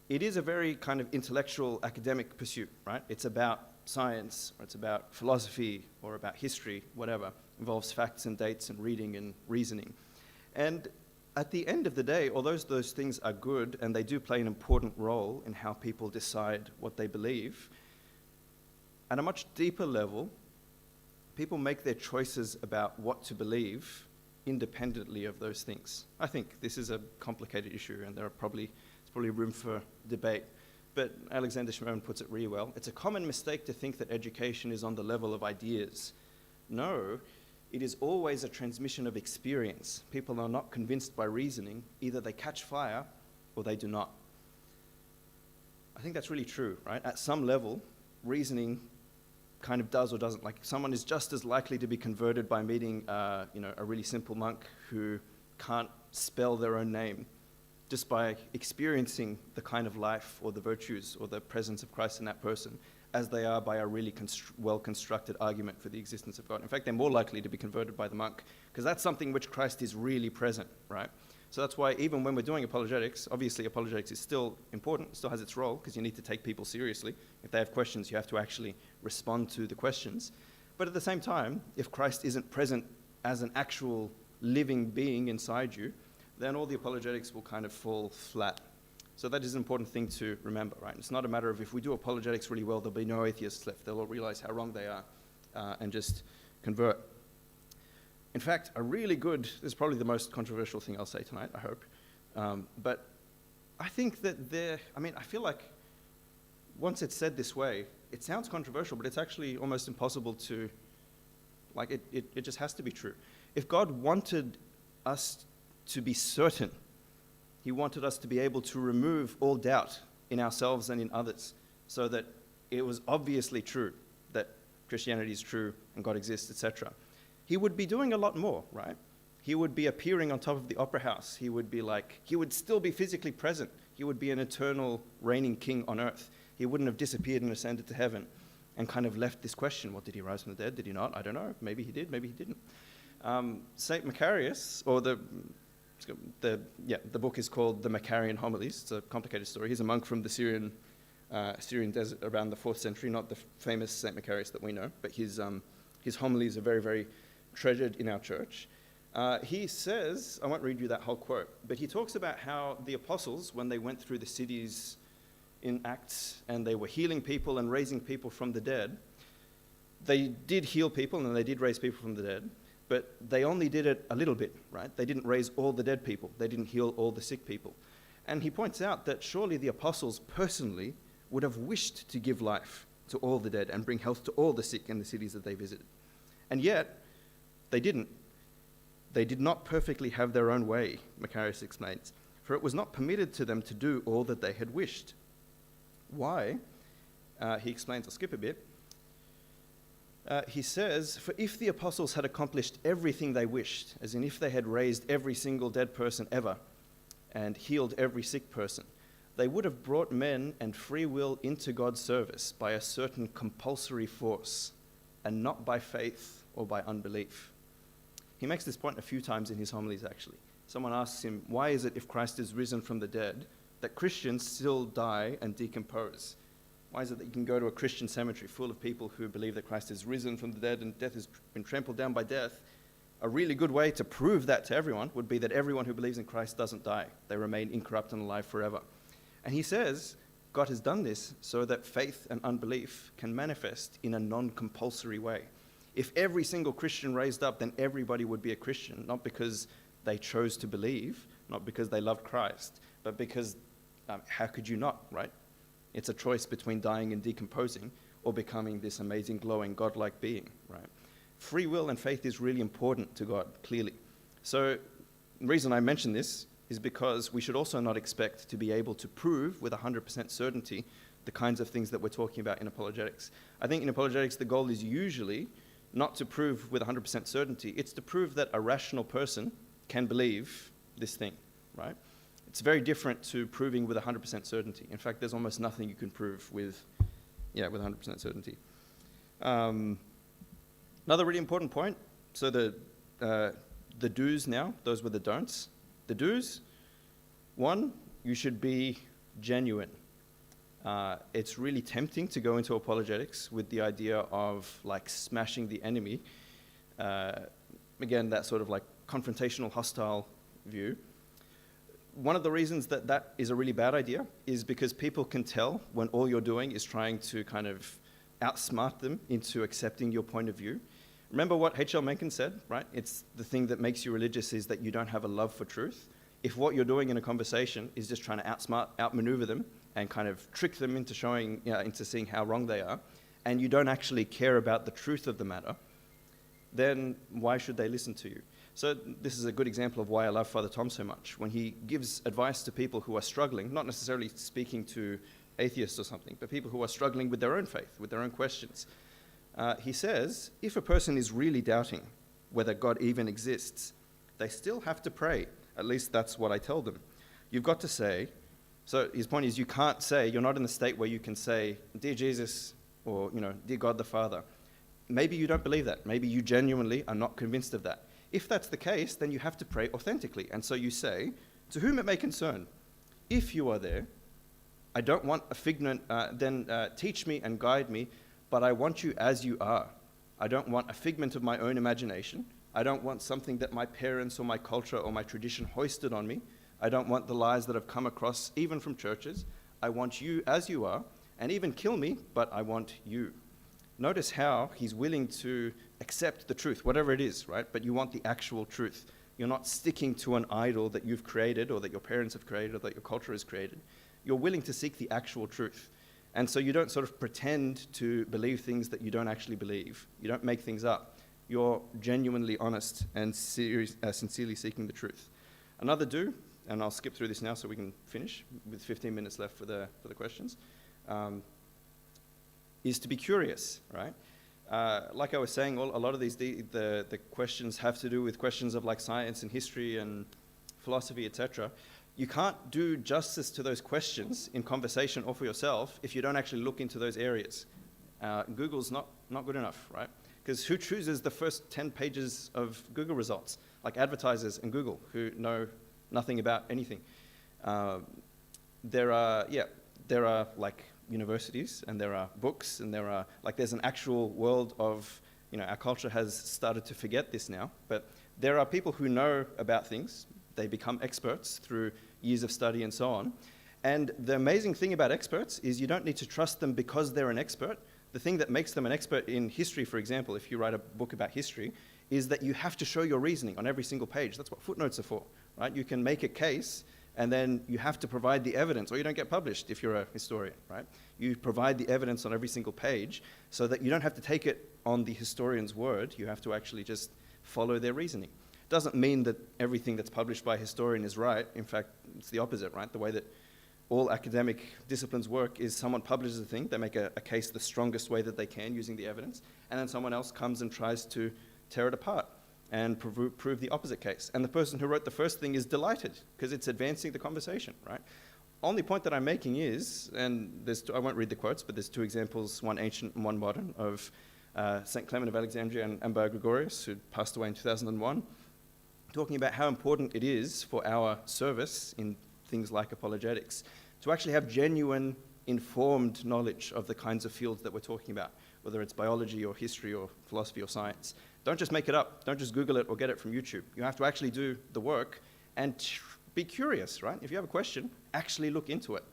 It is a very kind of intellectual, academic pursuit, right? It's about science, or it's about philosophy, or about history, whatever. It involves facts and dates and reading and reasoning. And at the end of the day, although those things are good and they do play an important role in how people decide what they believe, at a much deeper level, people make their choices about what to believe independently of those things. I think this is a complicated issue, and there's probably room for debate. But Alexander Schmemann puts it really well. It's a common mistake to think that education is on the level of ideas. No, it is always a transmission of experience. People are not convinced by reasoning. Either they catch fire or they do not. I think that's really true, right? At some level, reasoning kind of does or doesn't. Like, someone is just as likely to be converted by meeting a really simple monk who can't spell their own name, just by experiencing the kind of life or the virtues or the presence of Christ in that person, as they are by a really well-constructed argument for the existence of God. In fact, they're more likely to be converted by the monk, because that's something which Christ is really present, right? So that's why even when we're doing apologetics, obviously apologetics is still important, it still has its role, because you need to take people seriously. If they have questions, you have to actually respond to the questions. But at the same time, if Christ isn't present as an actual living being inside you, then all the apologetics will kind of fall flat. So that is an important thing to remember, right? It's not a matter of if we do apologetics really well, there'll be no atheists left. They'll all realize how wrong they are and just convert. In fact, this is probably the most controversial thing I'll say tonight, I hope, but I think that I feel like once it's said this way, it sounds controversial, but it's actually almost impossible to, it just has to be true. If God wanted us to be certain, he wanted us to be able to remove all doubt in ourselves and in others, so that it was obviously true that Christianity is true and God exists, etc. He would be doing a lot more, right? He would be appearing on top of the opera house. He would still be physically present. He would be an eternal reigning king on earth. He wouldn't have disappeared and ascended to heaven and kind of left this question, well, did he rise from the dead? Did he not? I don't know. Maybe he did, maybe he didn't. Saint Macarius, or the book is called The Macarian Homilies. It's a complicated story. He's a monk from the Syrian desert around the 4th century, not the famous Saint Macarius that we know, but his homilies are very, very treasured in our church. He says, I won't read you that whole quote, but he talks about how the apostles, when they went through the cities in Acts and they were healing people and raising people from the dead, they did heal people and they did raise people from the dead, but they only did it a little bit, right? They didn't raise all the dead people. They didn't heal all the sick people. And he points out that surely the apostles personally would have wished to give life to all the dead and bring health to all the sick in the cities that they visited. And yet, they didn't. They did not perfectly have their own way, Macarius explains, for it was not permitted to them to do all that they had wished. Why? He explains, I'll skip a bit. He says, for if the apostles had accomplished everything they wished, as in if they had raised every single dead person ever and healed every sick person, they would have brought men and free will into God's service by a certain compulsory force, and not by faith or by unbelief. He makes this point a few times in his homilies, actually. Someone asks him, why is it if Christ is risen from the dead, that Christians still die and decompose? Why is it that you can go to a Christian cemetery full of people who believe that Christ is risen from the dead and death has been trampled down by death? A really good way to prove that to everyone would be that everyone who believes in Christ doesn't die. They remain incorrupt and alive forever. And he says, God has done this so that faith and unbelief can manifest in a non-compulsory way. If every single Christian raised up, then everybody would be a Christian, not because they chose to believe, not because they loved Christ, but because how could you not, right? It's a choice between dying and decomposing or becoming this amazing, glowing, godlike being, right? Free will and faith is really important to God, clearly. So the reason I mention this is because we should also not expect to be able to prove with 100% certainty the kinds of things that we're talking about in apologetics. I think in apologetics, the goal is usually not to prove with 100% certainty. It's to prove that a rational person can believe this thing, right? It's very different to proving with 100% certainty. In fact, there's almost nothing you can prove with 100% certainty. Another really important point, so the do's now, those were the don'ts. The do's, 1, you should be genuine. It's really tempting to go into apologetics with the idea of like smashing the enemy. Again, that sort of like confrontational, hostile view. One of the reasons that that is a really bad idea is because people can tell when all you're doing is trying to kind of outsmart them into accepting your point of view. Remember what H.L. Mencken said, right? It's the thing that makes you religious is that you don't have a love for truth. If what you're doing in a conversation is just trying to outmaneuver them and kind of trick them into into seeing how wrong they are, and you don't actually care about the truth of the matter, then why should they listen to you? So this is a good example of why I love Father Tom so much. When he gives advice to people who are struggling, not necessarily speaking to atheists or something, but people who are struggling with their own faith, with their own questions, he says, if a person is really doubting whether God even exists, they still have to pray. At least that's what I tell them. You've got to say, so his point is you can't say, you're not in the state where you can say, dear Jesus, or, dear God the Father. Maybe you don't believe that. Maybe you genuinely are not convinced of that. If that's the case, then you have to pray authentically. And so you say, to whom it may concern, if you are there, I don't want a figment, then teach me and guide me, but I want you as you are. I don't want a figment of my own imagination. I don't want something that my parents or my culture or my tradition hoisted on me. I don't want the lies that have come across, even from churches. I want you as you are, and even kill me, but I want you. Notice how he's willing to accept the truth, whatever it is, right? But you want the actual truth. You're not sticking to an idol that you've created or that your parents have created or that your culture has created. You're willing to seek the actual truth. And so you don't sort of pretend to believe things that you don't actually believe. You don't make things up. You're genuinely honest and sincerely seeking the truth. Another do, and I'll skip through this now so we can finish with 15 minutes left for the questions, is to be curious, right? Like I was saying, a lot of these, the questions have to do with questions of like science and history and philosophy, etc. You can't do justice to those questions in conversation or for yourself if you don't actually look into those areas. Google's not good enough, right? Because who chooses the first 10 pages of Google results? Like advertisers and Google, who know nothing about anything. There are like universities, and there are books, and there's an actual world of, our culture has started to forget this now, but there are people who know about things. They become experts through years of study and so on. And the amazing thing about experts is you don't need to trust them because they're an expert. The thing that makes them an expert in history, for example, if you write a book about history, is that you have to show your reasoning on every single page. That's what footnotes are for, right? You can make a case, and then you have to provide the evidence, or you don't get published if you're a historian, right? You provide the evidence on every single page so that you don't have to take it on the historian's word. You have to actually just follow their reasoning. Doesn't mean that everything that's published by a historian is right. In fact, it's the opposite, right? The way that all academic disciplines work is someone publishes a thing, they make a case the strongest way that they can using the evidence, and then someone else comes and tries to tear it apart and prove the opposite case. And the person who wrote the first thing is delighted because it's advancing the conversation, right? Only point that I'm making is, and I won't read the quotes, but there's two examples, one ancient and one modern, of St. Clement of Alexandria and Ambar Gregorius, who passed away in 2001, talking about how important it is for our service in things like apologetics to actually have genuine, informed knowledge of the kinds of fields that we're talking about, whether it's biology or history or philosophy or science. Don't just make it up. Don't just Google it or get it from YouTube. You have to actually do the work and be curious, right? If you have a question, actually look into it,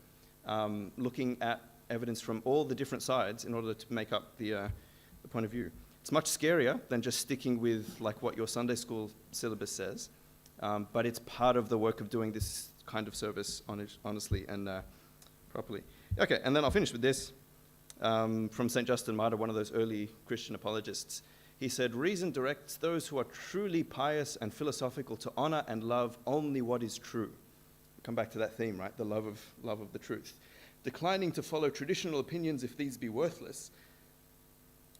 looking at evidence from all the different sides in order to make up the point of view. It's much scarier than just sticking with like what your Sunday school syllabus says, but it's part of the work of doing this kind of service honestly and properly. Okay, and then I'll finish with this from St. Justin Martyr, one of those early Christian apologists. He said, "Reason directs those who are truly pious and philosophical to honor and love only what is true." Come back to that theme, right? The love of the truth. "Declining to follow traditional opinions if these be worthless.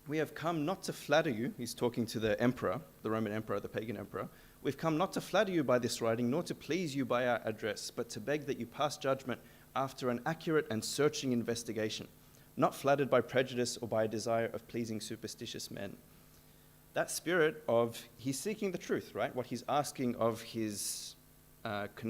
We have come not to flatter you," he's talking to the emperor, the Roman emperor, the pagan emperor. "We've come not to flatter you by this writing, nor to please you by our address, but to beg that you pass judgment after an accurate and searching investigation, not flattered by prejudice or by a desire of pleasing superstitious men." That spirit of, he's seeking the truth, right? What he's asking of his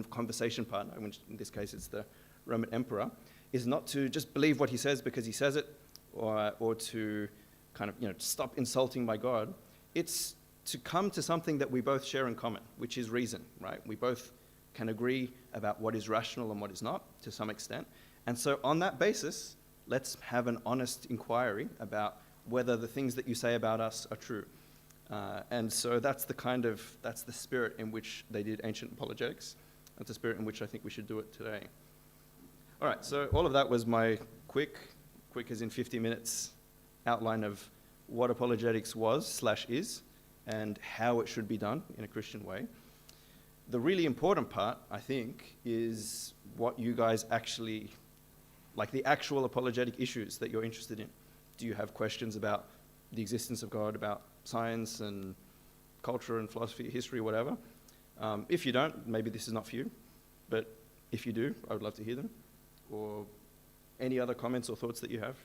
conversation partner, which in this case it's the Roman emperor, is not to just believe what he says because he says it, or to kind of, stop insulting my God. It's to come to something that we both share in common, which is reason, right? We both can agree about what is rational and what is not, to some extent. And so on that basis, let's have an honest inquiry about whether the things that you say about us are true. And so that's the spirit in which they did ancient apologetics. That's the spirit in which I think we should do it today. All right, so all of that was my quick as in 50 minutes, outline of what apologetics was/is and how it should be done in a Christian way. The really important part, I think, is what you guys actually, like the actual apologetic issues that you're interested in. Do you have questions about the existence of God, about science and culture and philosophy, history, whatever? If you don't, maybe this is not for you. But if you do, I would love to hear them. Or any other comments or thoughts that you have.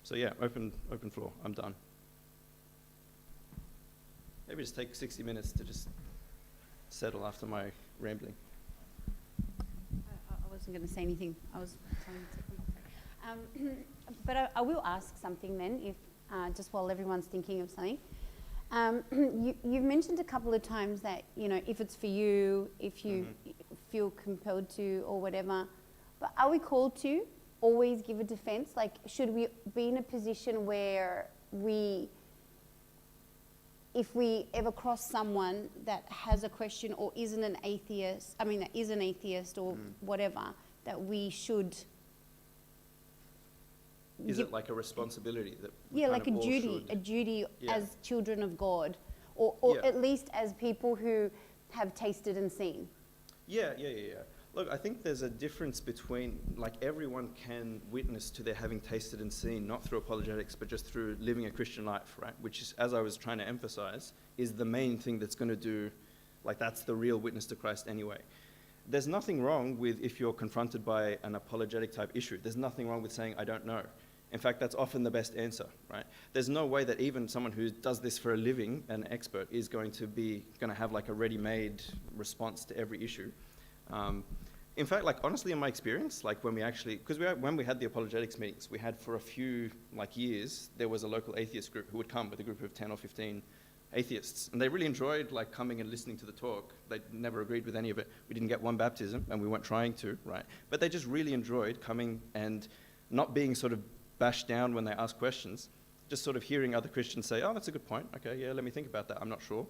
So yeah, open floor. I'm done. Maybe just take 60 minutes to just settle after my rambling. I wasn't going to say anything. I was trying to take them. But I will ask something then, if just while everyone's thinking of something. You've mentioned a couple of times that, if it's for you, if you feel compelled to or whatever, but are we called to always give a defense? Like, should we be in a position where we if we ever cross someone that has a question or isn't an atheist, that is an atheist or whatever, that we should. Is give- it like a responsibility that we Yeah, kind like of a all duty, should- Yeah. as children of God, or Yeah. at least as people who have tasted and seen. Yeah. Look, I think there's a difference between, like, everyone can witness to their having tasted and seen, not through apologetics, but just through living a Christian life, right? Which is, as I was trying to emphasize, is the main thing that's going to do, like, that's the real witness to Christ anyway. There's nothing wrong with if you're confronted by an apologetic type issue. There's nothing wrong with saying, I don't know. In fact, that's often the best answer, right? There's no way that even someone who does this for a living, an expert, is going to have like a ready-made response to every issue. In fact, like, honestly, in my experience, like, when we had the apologetics meetings, we had for a few, like, years, there was a local atheist group who would come with a group of 10 or 15 atheists, and they really enjoyed, like, coming and listening to the talk. They never agreed with any of it. We didn't get one baptism, and we weren't trying to, right? But they just really enjoyed coming and not being sort of bashed down when they ask questions, just sort of hearing other Christians say, oh, that's a good point. Okay, yeah, let me think about that. I'm not sure.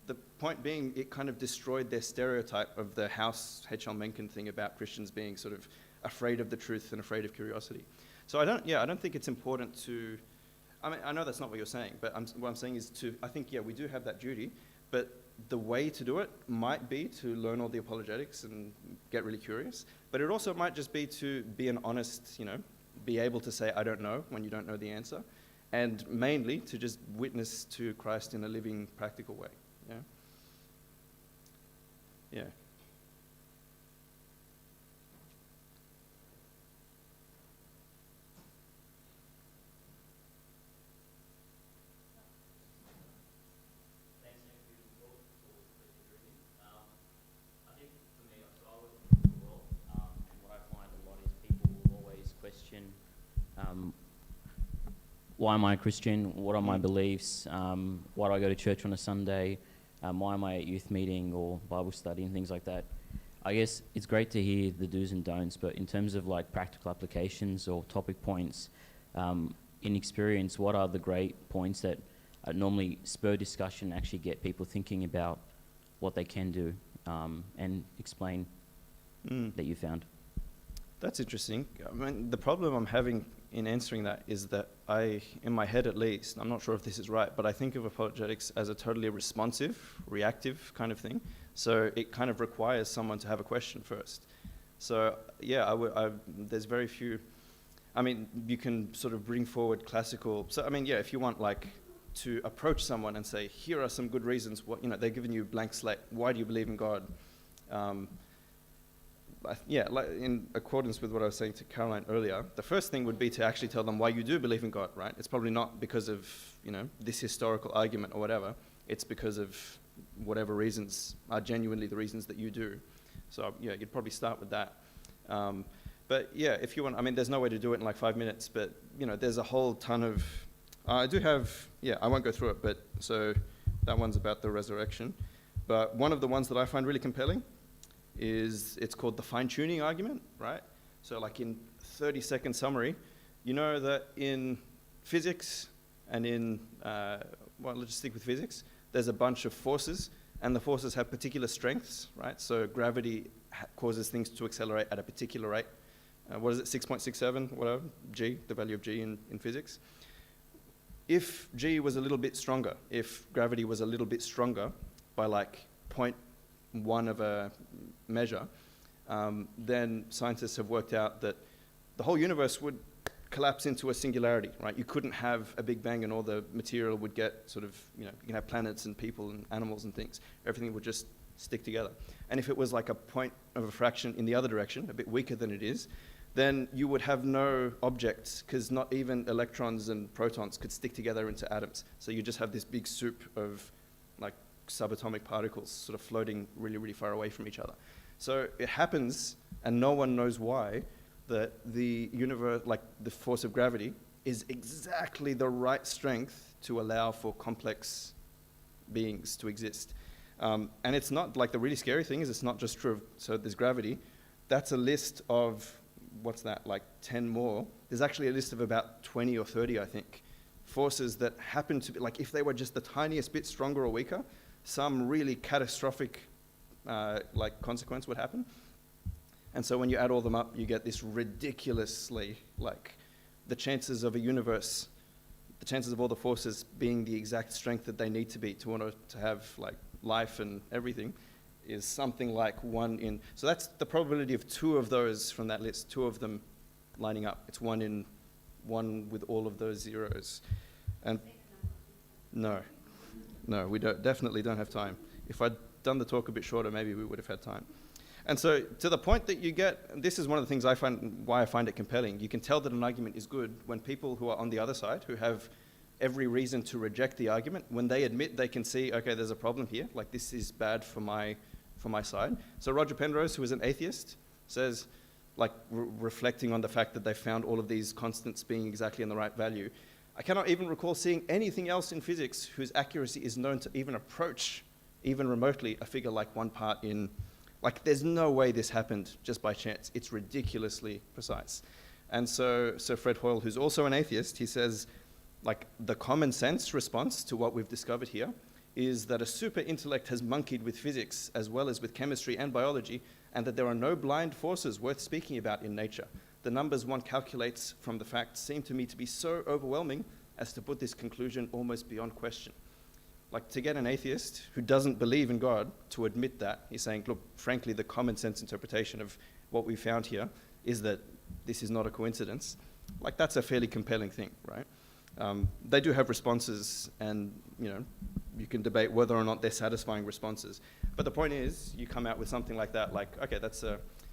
The point being, it kind of destroyed their stereotype of the House H.L. Mencken thing about Christians being sort of afraid of the truth and afraid of curiosity. So I don't think it's important to, I know that's not what you're saying, but what I'm saying is I think, we do have that duty, but the way to do it might be to learn all the apologetics and get really curious, but it also might just be to be an honest, be able to say, I don't know, when you don't know the answer, and mainly to just witness to Christ in a living, practical way. Yeah. Thanks, Nick, for your talk, for contributing. I think for me, so I work in the world, and what I find a lot is people will always question, why am I a Christian? What are my beliefs? Why do I go to church on a Sunday? Why am I at youth meeting or Bible study and things like that? I guess it's great to hear the do's and don'ts, but in terms of like practical applications or topic points, in experience, what are the great points that normally spur discussion, actually get people thinking about what they can do, and explain that you found? That's interesting. I mean, the problem I'm having in answering that is that in my head at least, I'm not sure if this is right, but I think of apologetics as a totally responsive, reactive kind of thing. So it kind of requires someone to have a question first. So there's very few, you can sort of bring forward classical, if you want like to approach someone and say, here are some good reasons, they're giving you a blank slate, why do you believe in God? Like in accordance with what I was saying to Caroline earlier, the first thing would be to actually tell them why you do believe in God, right? It's probably not because of, this historical argument or whatever. It's because of whatever reasons are genuinely the reasons that you do. So, you'd probably start with that. But if you want, there's no way to do it in like 5 minutes, but, there's a whole ton of, I won't go through it, but so that one's about the resurrection. But one of the ones that I find really compelling it's called the fine-tuning argument, right? So like in 30-second summary, you know that in physics and in, let's just stick with physics, there's a bunch of forces, and the forces have particular strengths, right? So gravity causes things to accelerate at a particular rate. What is it, 6.67, whatever, g, the value of g in physics. If g was a little bit stronger, if gravity was a little bit stronger by like 0.1 of a measure, then scientists have worked out that the whole universe would collapse into a singularity, right? You couldn't have a Big Bang and all the material would get sort of, you can have planets and people and animals and things. Everything would just stick together. And if it was like a point of a fraction in the other direction, a bit weaker than it is, then you would have no objects, because not even electrons and protons could stick together into atoms. So you just have this big soup of like subatomic particles sort of floating really, really far away from each other. So it happens, and no one knows why, that the universe, like the force of gravity, is exactly the right strength to allow for complex beings to exist. And it's not, like the really scary thing is it's not just true of, so there's gravity, that's a list of, what's that, like 10 more. There's actually a list of about 20 or 30, I think, forces that happen to be, like if they were just the tiniest bit stronger or weaker, some really catastrophic like consequence would happen. And so when you add all them up, you get this ridiculously, like, the chances of a universe, the chances of all the forces being the exact strength that they need to be to want to have, like, life and everything is something like 1 in... So that's the probability of 2 of those from that list, 2 of them lining up. It's 1 in 1 with all of those zeros. And no, we definitely don't have time. If I'd done the talk a bit shorter, maybe we would have had time. And so to the point that you get, this is one of the things why I find it compelling. You can tell that an argument is good when people who are on the other side, who have every reason to reject the argument, when they admit they can see, okay, there's a problem here, like this is bad for my side. So Roger Penrose, who is an atheist, says, like reflecting on the fact that they found all of these constants being exactly in the right value, I cannot even recall seeing anything else in physics whose accuracy is known to even approach, even remotely, a figure like 1 part in... Like, there's no way this happened just by chance. It's ridiculously precise. And so Fred Hoyle, who's also an atheist, he says, like, the common sense response to what we've discovered here is that a super intellect has monkeyed with physics as well as with chemistry and biology, and that there are no blind forces worth speaking about in nature. The numbers one calculates from the facts seem to me to be so overwhelming as to put this conclusion almost beyond question. Like, to get an atheist who doesn't believe in God to admit that, he's saying, look, frankly, the common sense interpretation of what we found here is that this is not a coincidence. Like, that's a fairly compelling thing, right? They do have responses, and, you know, you can debate whether or not they're satisfying responses. But the point is, you come out with something like that, like, okay,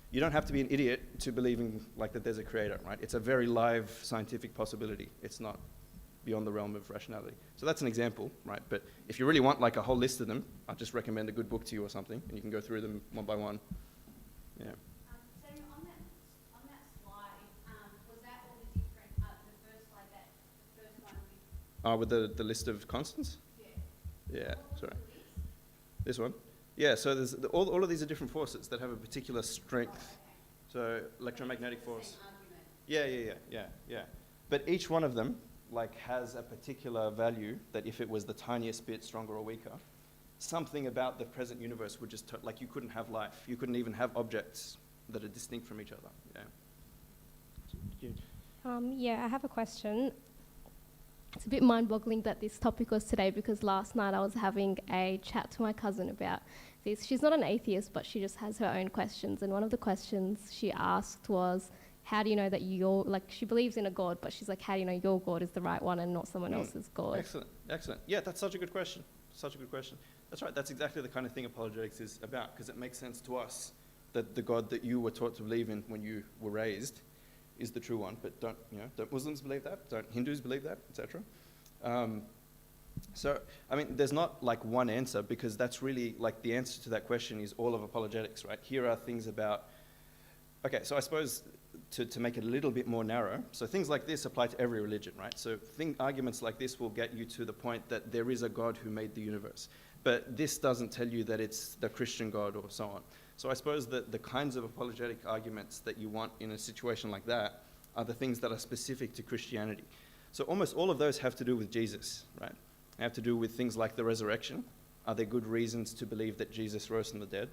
you don't have to be an idiot to believe in, like, that there's a creator, right? It's a very live scientific possibility. It's not beyond the realm of rationality. So that's an example, right? But if you really want like a whole list of them, I'd just recommend a good book to you or something, and you can go through them one by one. Yeah. So on that slide, was that all the different, the first slide, that first one with... With the list of constants? Yeah. Yeah, sorry. This one? Yeah, so there's all of these are different forces that have a particular strength. So electromagnetic force. Yeah. But each one of them like has a particular value that if it was the tiniest bit stronger or weaker, something about the present universe would just, like you couldn't have life. You couldn't even have objects that are distinct from each other. Yeah, I have a question. It's a bit mind-boggling that this topic was today because last night I was having a chat to my cousin about this. She's not an atheist, but she just has her own questions. And one of the questions she asked was, how do you know that she believes in a God, but she's like, how do you know your God is the right one and not someone else's God? Excellent. Yeah, that's such a good question. That's right. That's exactly the kind of thing apologetics is about, because it makes sense to us that the God that you were taught to believe in when you were raised is the true one. But don't Muslims believe that? Don't Hindus believe that, etc.? So, I mean, there's not like one answer, because that's really like the answer to that question is all of apologetics, right? Here are things about... Okay, so I suppose to make it a little bit more narrow, so things like this apply to every religion, right? So arguments like this will get you to the point that there is a God who made the universe. But this doesn't tell you that it's the Christian God or so on. So I suppose that the kinds of apologetic arguments that you want in a situation like that are the things that are specific to Christianity. So almost all of those have to do with Jesus, right? They have to do with things like the resurrection. Are there good reasons to believe that Jesus rose from the dead?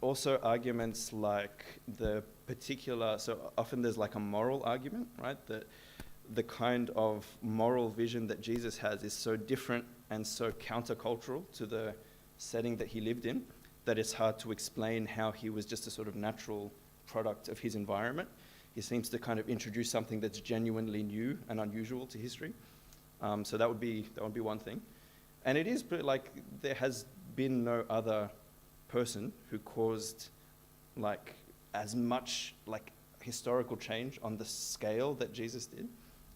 Also arguments like the particular, so often there's like a moral argument, right? That the kind of moral vision that Jesus has is so different and so countercultural to the setting that he lived in that it's hard to explain how he was just a sort of natural product of his environment. He seems to kind of introduce something that's genuinely new and unusual to history. So that would be one thing. And it is like there has been no other person who caused like as much like historical change on the scale that Jesus did.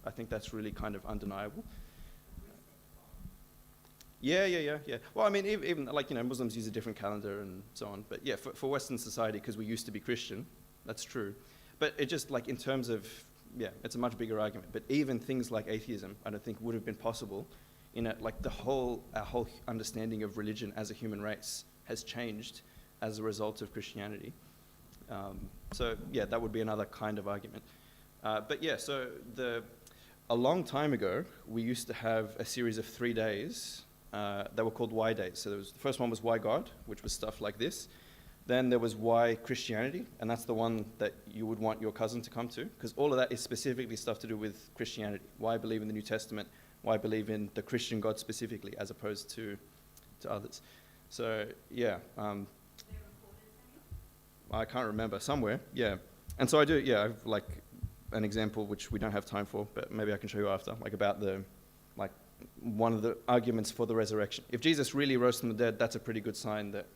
I think that's really kind of undeniable. Yeah. Well, I mean, even like, Muslims use a different calendar and so on. But yeah, for Western society, because we used to be Christian, that's true. But it just like in terms of, it's a much bigger argument. But even things like atheism, I don't think would have been possible in like our whole understanding of religion as a human race has changed as a result of Christianity. So that would be another kind of argument. But yeah, so a long time ago, we used to have a series of 3 days that were called Why Days. So the first one was Why God, which was stuff like this. Then there was Why Christianity, and that's the one that you would want your cousin to come to, because all of that is specifically stuff to do with Christianity. Why I believe in the New Testament, why I believe in the Christian God specifically, as opposed to others. So, yeah. I can't remember. Somewhere, yeah. And so I do, yeah, I've like an example which we don't have time for, but maybe I can show you after, like about one of the arguments for the resurrection. If Jesus really rose from the dead, that's a pretty good sign that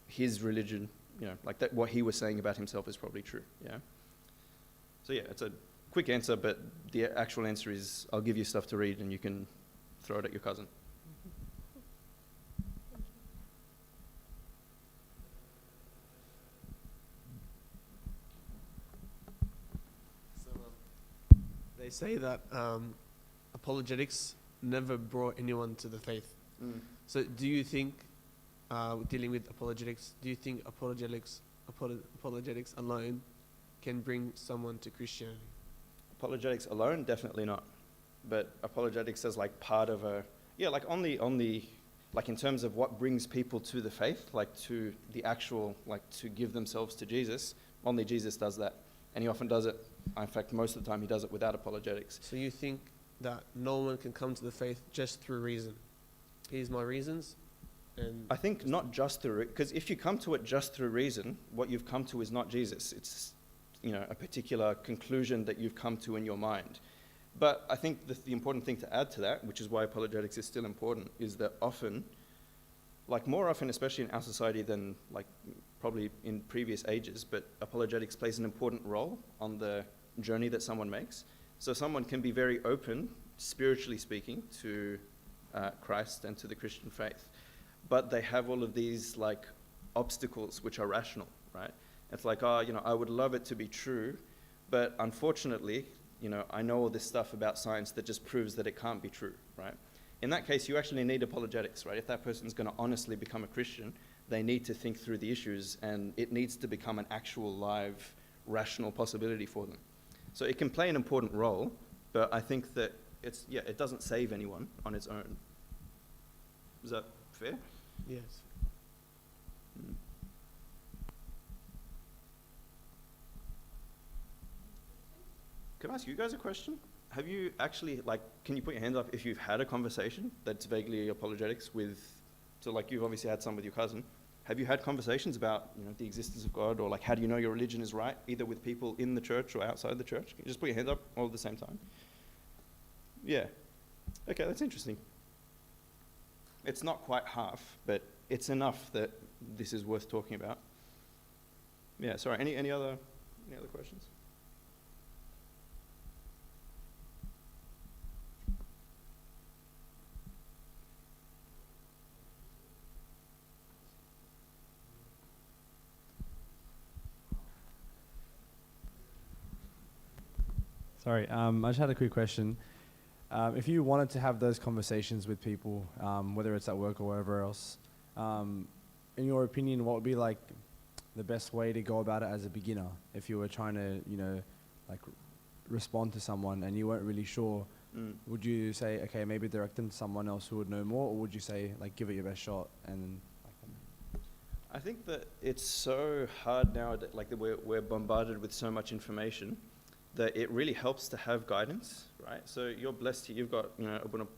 his religion, like that, what he was saying about himself is probably true, yeah. So yeah, it's a quick answer, but the actual answer is I'll give you stuff to read and you can throw it at your cousin. They say that apologetics never brought anyone to the faith. So do you think, dealing with apologetics, do you think apologetics alone can bring someone to Christianity? Apologetics alone, definitely not. But apologetics as like part of like on the like in terms of what brings people to the faith, like to the actual, like to give themselves to Jesus, only Jesus does that. And he often does it, in fact, most of the time he does it without apologetics. So you think that no one can come to the faith just through reason? Here's my reasons. And I think not just through, because if you come to it just through reason, what you've come to is not Jesus. It's, a particular conclusion that you've come to in your mind. But I think the important thing to add to that, which is why apologetics is still important, is that often, like more often, especially in our society than like probably in previous ages, but apologetics plays an important role on the journey that someone makes. So someone can be very open, spiritually speaking, to Christ and to the Christian faith, but they have all of these like obstacles which are rational, right? It's like, I would love it to be true, but unfortunately, I know all this stuff about science that just proves that it can't be true, right? In that case, you actually need apologetics, right? If that person's going to honestly become a Christian, they need to think through the issues, and it needs to become an actual live, rational possibility for them. So it can play an important role, but I think that it doesn't save anyone on its own. Is that fair? yes. Can I ask you guys a question? Have you actually, can you put your hands up if you've had a conversation that's vaguely apologetics with, so like you've obviously had some with your cousin. Have you had conversations about, the existence of God, or like how do you know your religion is right, either with people in the church or outside the church? Can you just put your hands up all at the same time? Yeah. Okay, that's interesting. It's not quite half, but it's enough that this is worth talking about. Yeah, sorry, any other questions? Sorry, I just had a quick question. If you wanted to have those conversations with people, whether it's at work or wherever else, in your opinion, what would be like the best way to go about it as a beginner? If you were trying to, respond to someone and you weren't really sure, would you say, okay, maybe direct them to someone else who would know more, or would you say, give it your best shot and I think that it's so hard nowadays, that we're bombarded with so much information, that it really helps to have guidance, right? So you're blessed here. You've got,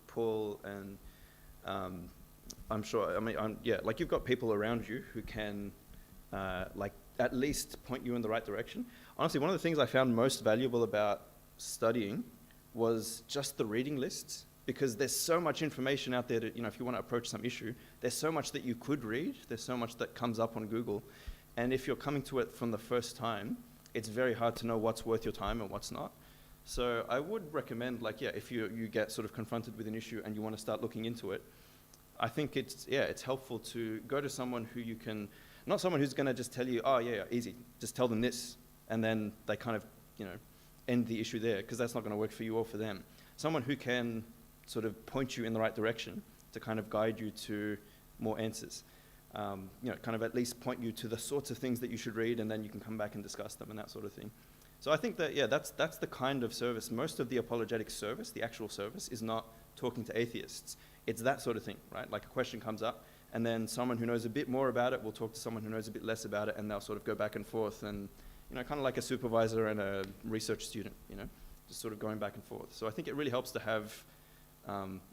Paul, and I'm sure, you've got people around you who can, at least point you in the right direction. Honestly, one of the things I found most valuable about studying was just the reading lists, because there's so much information out there that, if you want to approach some issue, there's so much that you could read, there's so much that comes up on Google, and if you're coming to it from the first time, it's very hard to know what's worth your time and what's not. So I would recommend, if you get sort of confronted with an issue and you want to start looking into it, I think it's helpful to go to someone who you can, not someone who's going to just tell you, easy, just tell them this, and then they kind of, end the issue there, because that's not going to work for you or for them. Someone who can sort of point you in the right direction to kind of guide you to more answers. Kind of at least point you to the sorts of things that you should read, and then you can come back and discuss them and that sort of thing. So I think that, yeah, that's the kind of service. Most of the apologetic service, the actual service, is not talking to atheists. It's that sort of thing, right? Like a question comes up, and then someone who knows a bit more about it will talk to someone who knows a bit less about it, and they'll sort of go back and forth, and, you know, kind of like a supervisor and a research student, you know, just sort of going back and forth. So I think it really helps to have,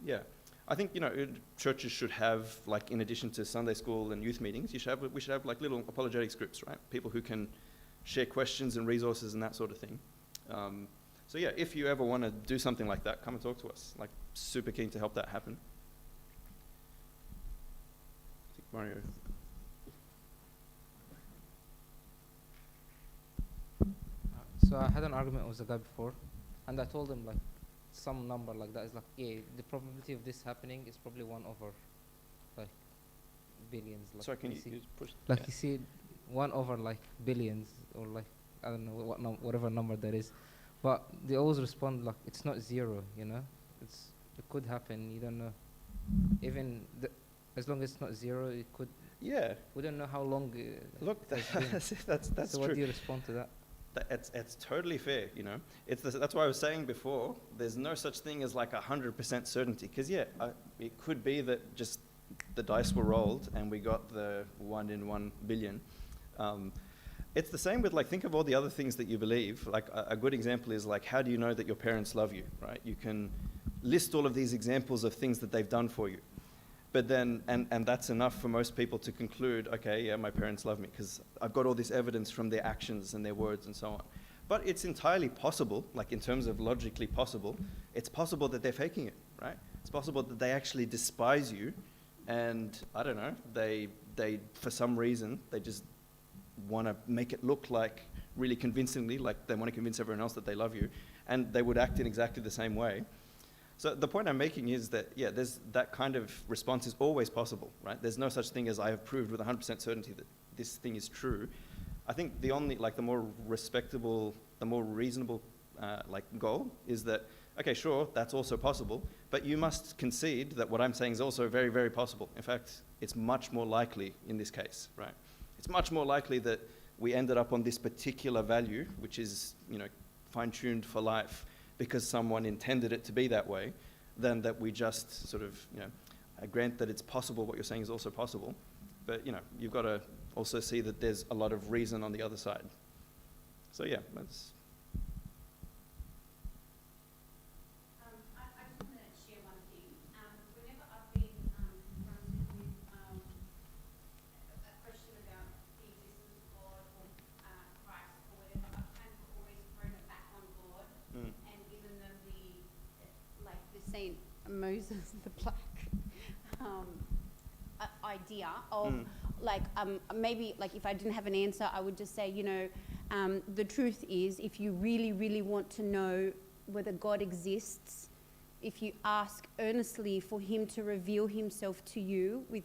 yeah. I think, you know, churches should have, like, in addition to Sunday school and youth meetings, we should have like little apologetics groups, right? People who can share questions and resources and that sort of thing. So yeah, if you ever want to do something like that, come and talk to us. Like, super keen to help that happen. I think Mario. So I had an argument with the guy before, and I told him like some number like that is like, yeah, the probability of this happening is probably 1 over like billions. Like, Sorry, can you see, push? like Yeah. you see 1 over like billions, or like I don't know whatever number that is, but they always respond like it's not 0, you know, it could happen, you don't know, even as long as it's not 0, it could. Yeah. We don't know how long. Look, that's so true. what do you respond to that? It's totally fair, you know. That's why I was saying before, there's no such thing as like 100% certainty. Because, yeah, it could be that just the dice were rolled and we got the 1 in 1 billion. It's the same with, like, think of all the other things that you believe. Like, a good example is, like, how do you know that your parents love you, right? You can list all of these examples of things that they've done for you. But then, and that's enough for most people to conclude, okay, yeah, my parents love me because I've got all this evidence from their actions and their words and so on. But it's entirely possible, like in terms of logically possible, it's possible that they're faking it, right? It's possible that they actually despise you and, I don't know, they for some reason, they just want to make it look like really convincingly, like they want to convince everyone else that they love you, and they would act in exactly the same way. So the point I'm making is that, yeah, there's that kind of response is always possible, right? There's no such thing as I have proved with 100% certainty that this thing is true. I think the only, like, the more respectable, the more reasonable, like, goal is that, okay, sure, that's also possible, but you must concede that what I'm saying is also very, very possible. In fact, it's much more likely in this case, right? It's much more likely that we ended up on this particular value, which is, you know, fine-tuned for life, because someone intended it to be that way, than that we just sort of, you know, I grant that it's possible, what you're saying is also possible, but, you know, you've got to also see that there's a lot of reason on the other side. So yeah, that's... I just want to share one thing. Whenever I've been confronted with a question about the existence of God or Christ or whatever, I've kind of always thrown it back on God. And given them like the Saint Moses the Black idea of like maybe like if I didn't have an answer, I would just say, you know, the truth is, if you really, really want to know whether God exists, if you ask earnestly for him to reveal himself to you with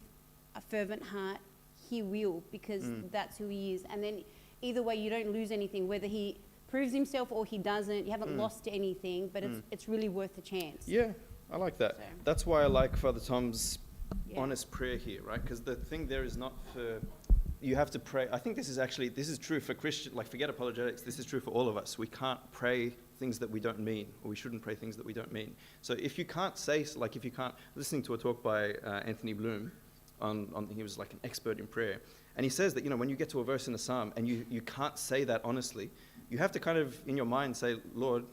a fervent heart, he will, because that's who he is. And then either way, you don't lose anything, whether he proves himself or he doesn't. You haven't lost anything, but it's really worth the chance. Yeah, I like that. So. That's why I like Father Tom's honest prayer here, right? Because the thing there is not for, you have to pray. I think this is true for Christian, like, forget apologetics, this is true for all of us. We can't pray things that we don't mean, or we shouldn't pray things that we don't mean. So if you can't say, like, if you can't, listening to a talk by Anthony Bloom, he was like an expert in prayer, and he says that, you know, when you get to a verse in a psalm and you can't say that honestly, you have to kind of, in your mind, say, Lord,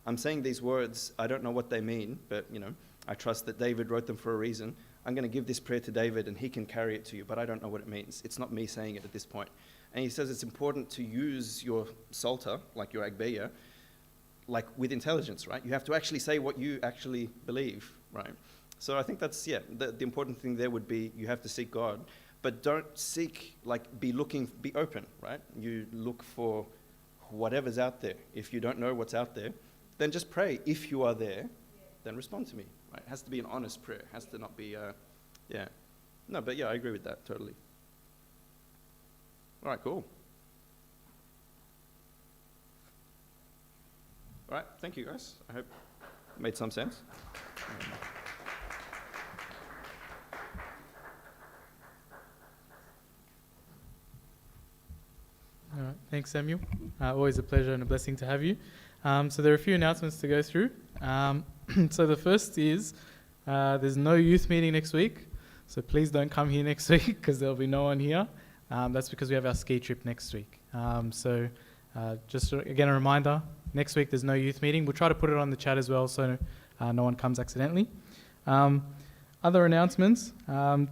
I'm saying these words, I don't know what they mean, but, you know, I trust that David wrote them for a reason. I'm going to give this prayer to David and he can carry it to you, but I don't know what it means. It's not me saying it at this point. And he says it's important to use your psalter, like your agbeya, like with intelligence, right? You have to actually say what you actually believe, right? So I think that's, yeah, the important thing there would be you have to seek God, but don't seek, like, be open, right? You look for whatever's out there. If you don't know what's out there, then just pray. If you are there, then respond to me, right? It has to be an honest prayer. It has to not be, yeah. No, but yeah, I agree with that, totally. All right, cool. All right, thank you, guys. I hope it made some sense. All right. Thanks, Samuel. Always a pleasure and a blessing to have you. So there are a few announcements to go through. So the first is there's no youth meeting next week. So please don't come here next week because there'll be no one here. That's because we have our ski trip next week. So just again a reminder, next week there's no youth meeting. We'll try to put it on the chat as well so no one comes accidentally. Other announcements.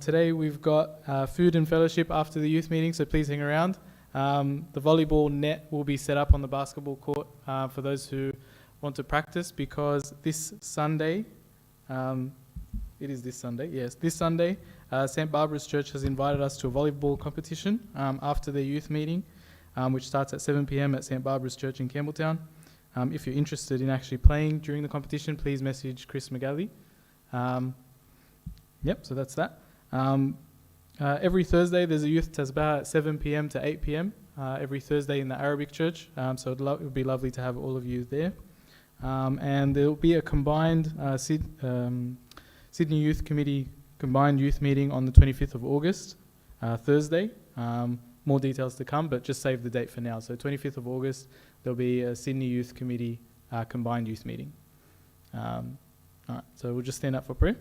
Today we've got food and fellowship after the youth meeting, so please hang around. The volleyball net will be set up on the basketball court for those who want to practice, because this Sunday, it is this Sunday, yes, this Sunday, St. Barbara's Church has invited us to a volleyball competition after their youth meeting, which starts at 7 p.m. at St. Barbara's Church in Campbelltown. If you're interested in actually playing during the competition, please message Chris McGalley. Yep, so that's that. Every Thursday there's a youth tasbah at 7 p.m. to 8 p.m. Every Thursday in the Arabic church, so it would be lovely to have all of you there. And there will be a combined Sydney Youth Committee combined youth meeting on the 25th of August, Thursday. More details to come, but just save the date for now. So 25th of August, there'll be a Sydney Youth Committee combined youth meeting. All right, so we'll just stand up for prayer.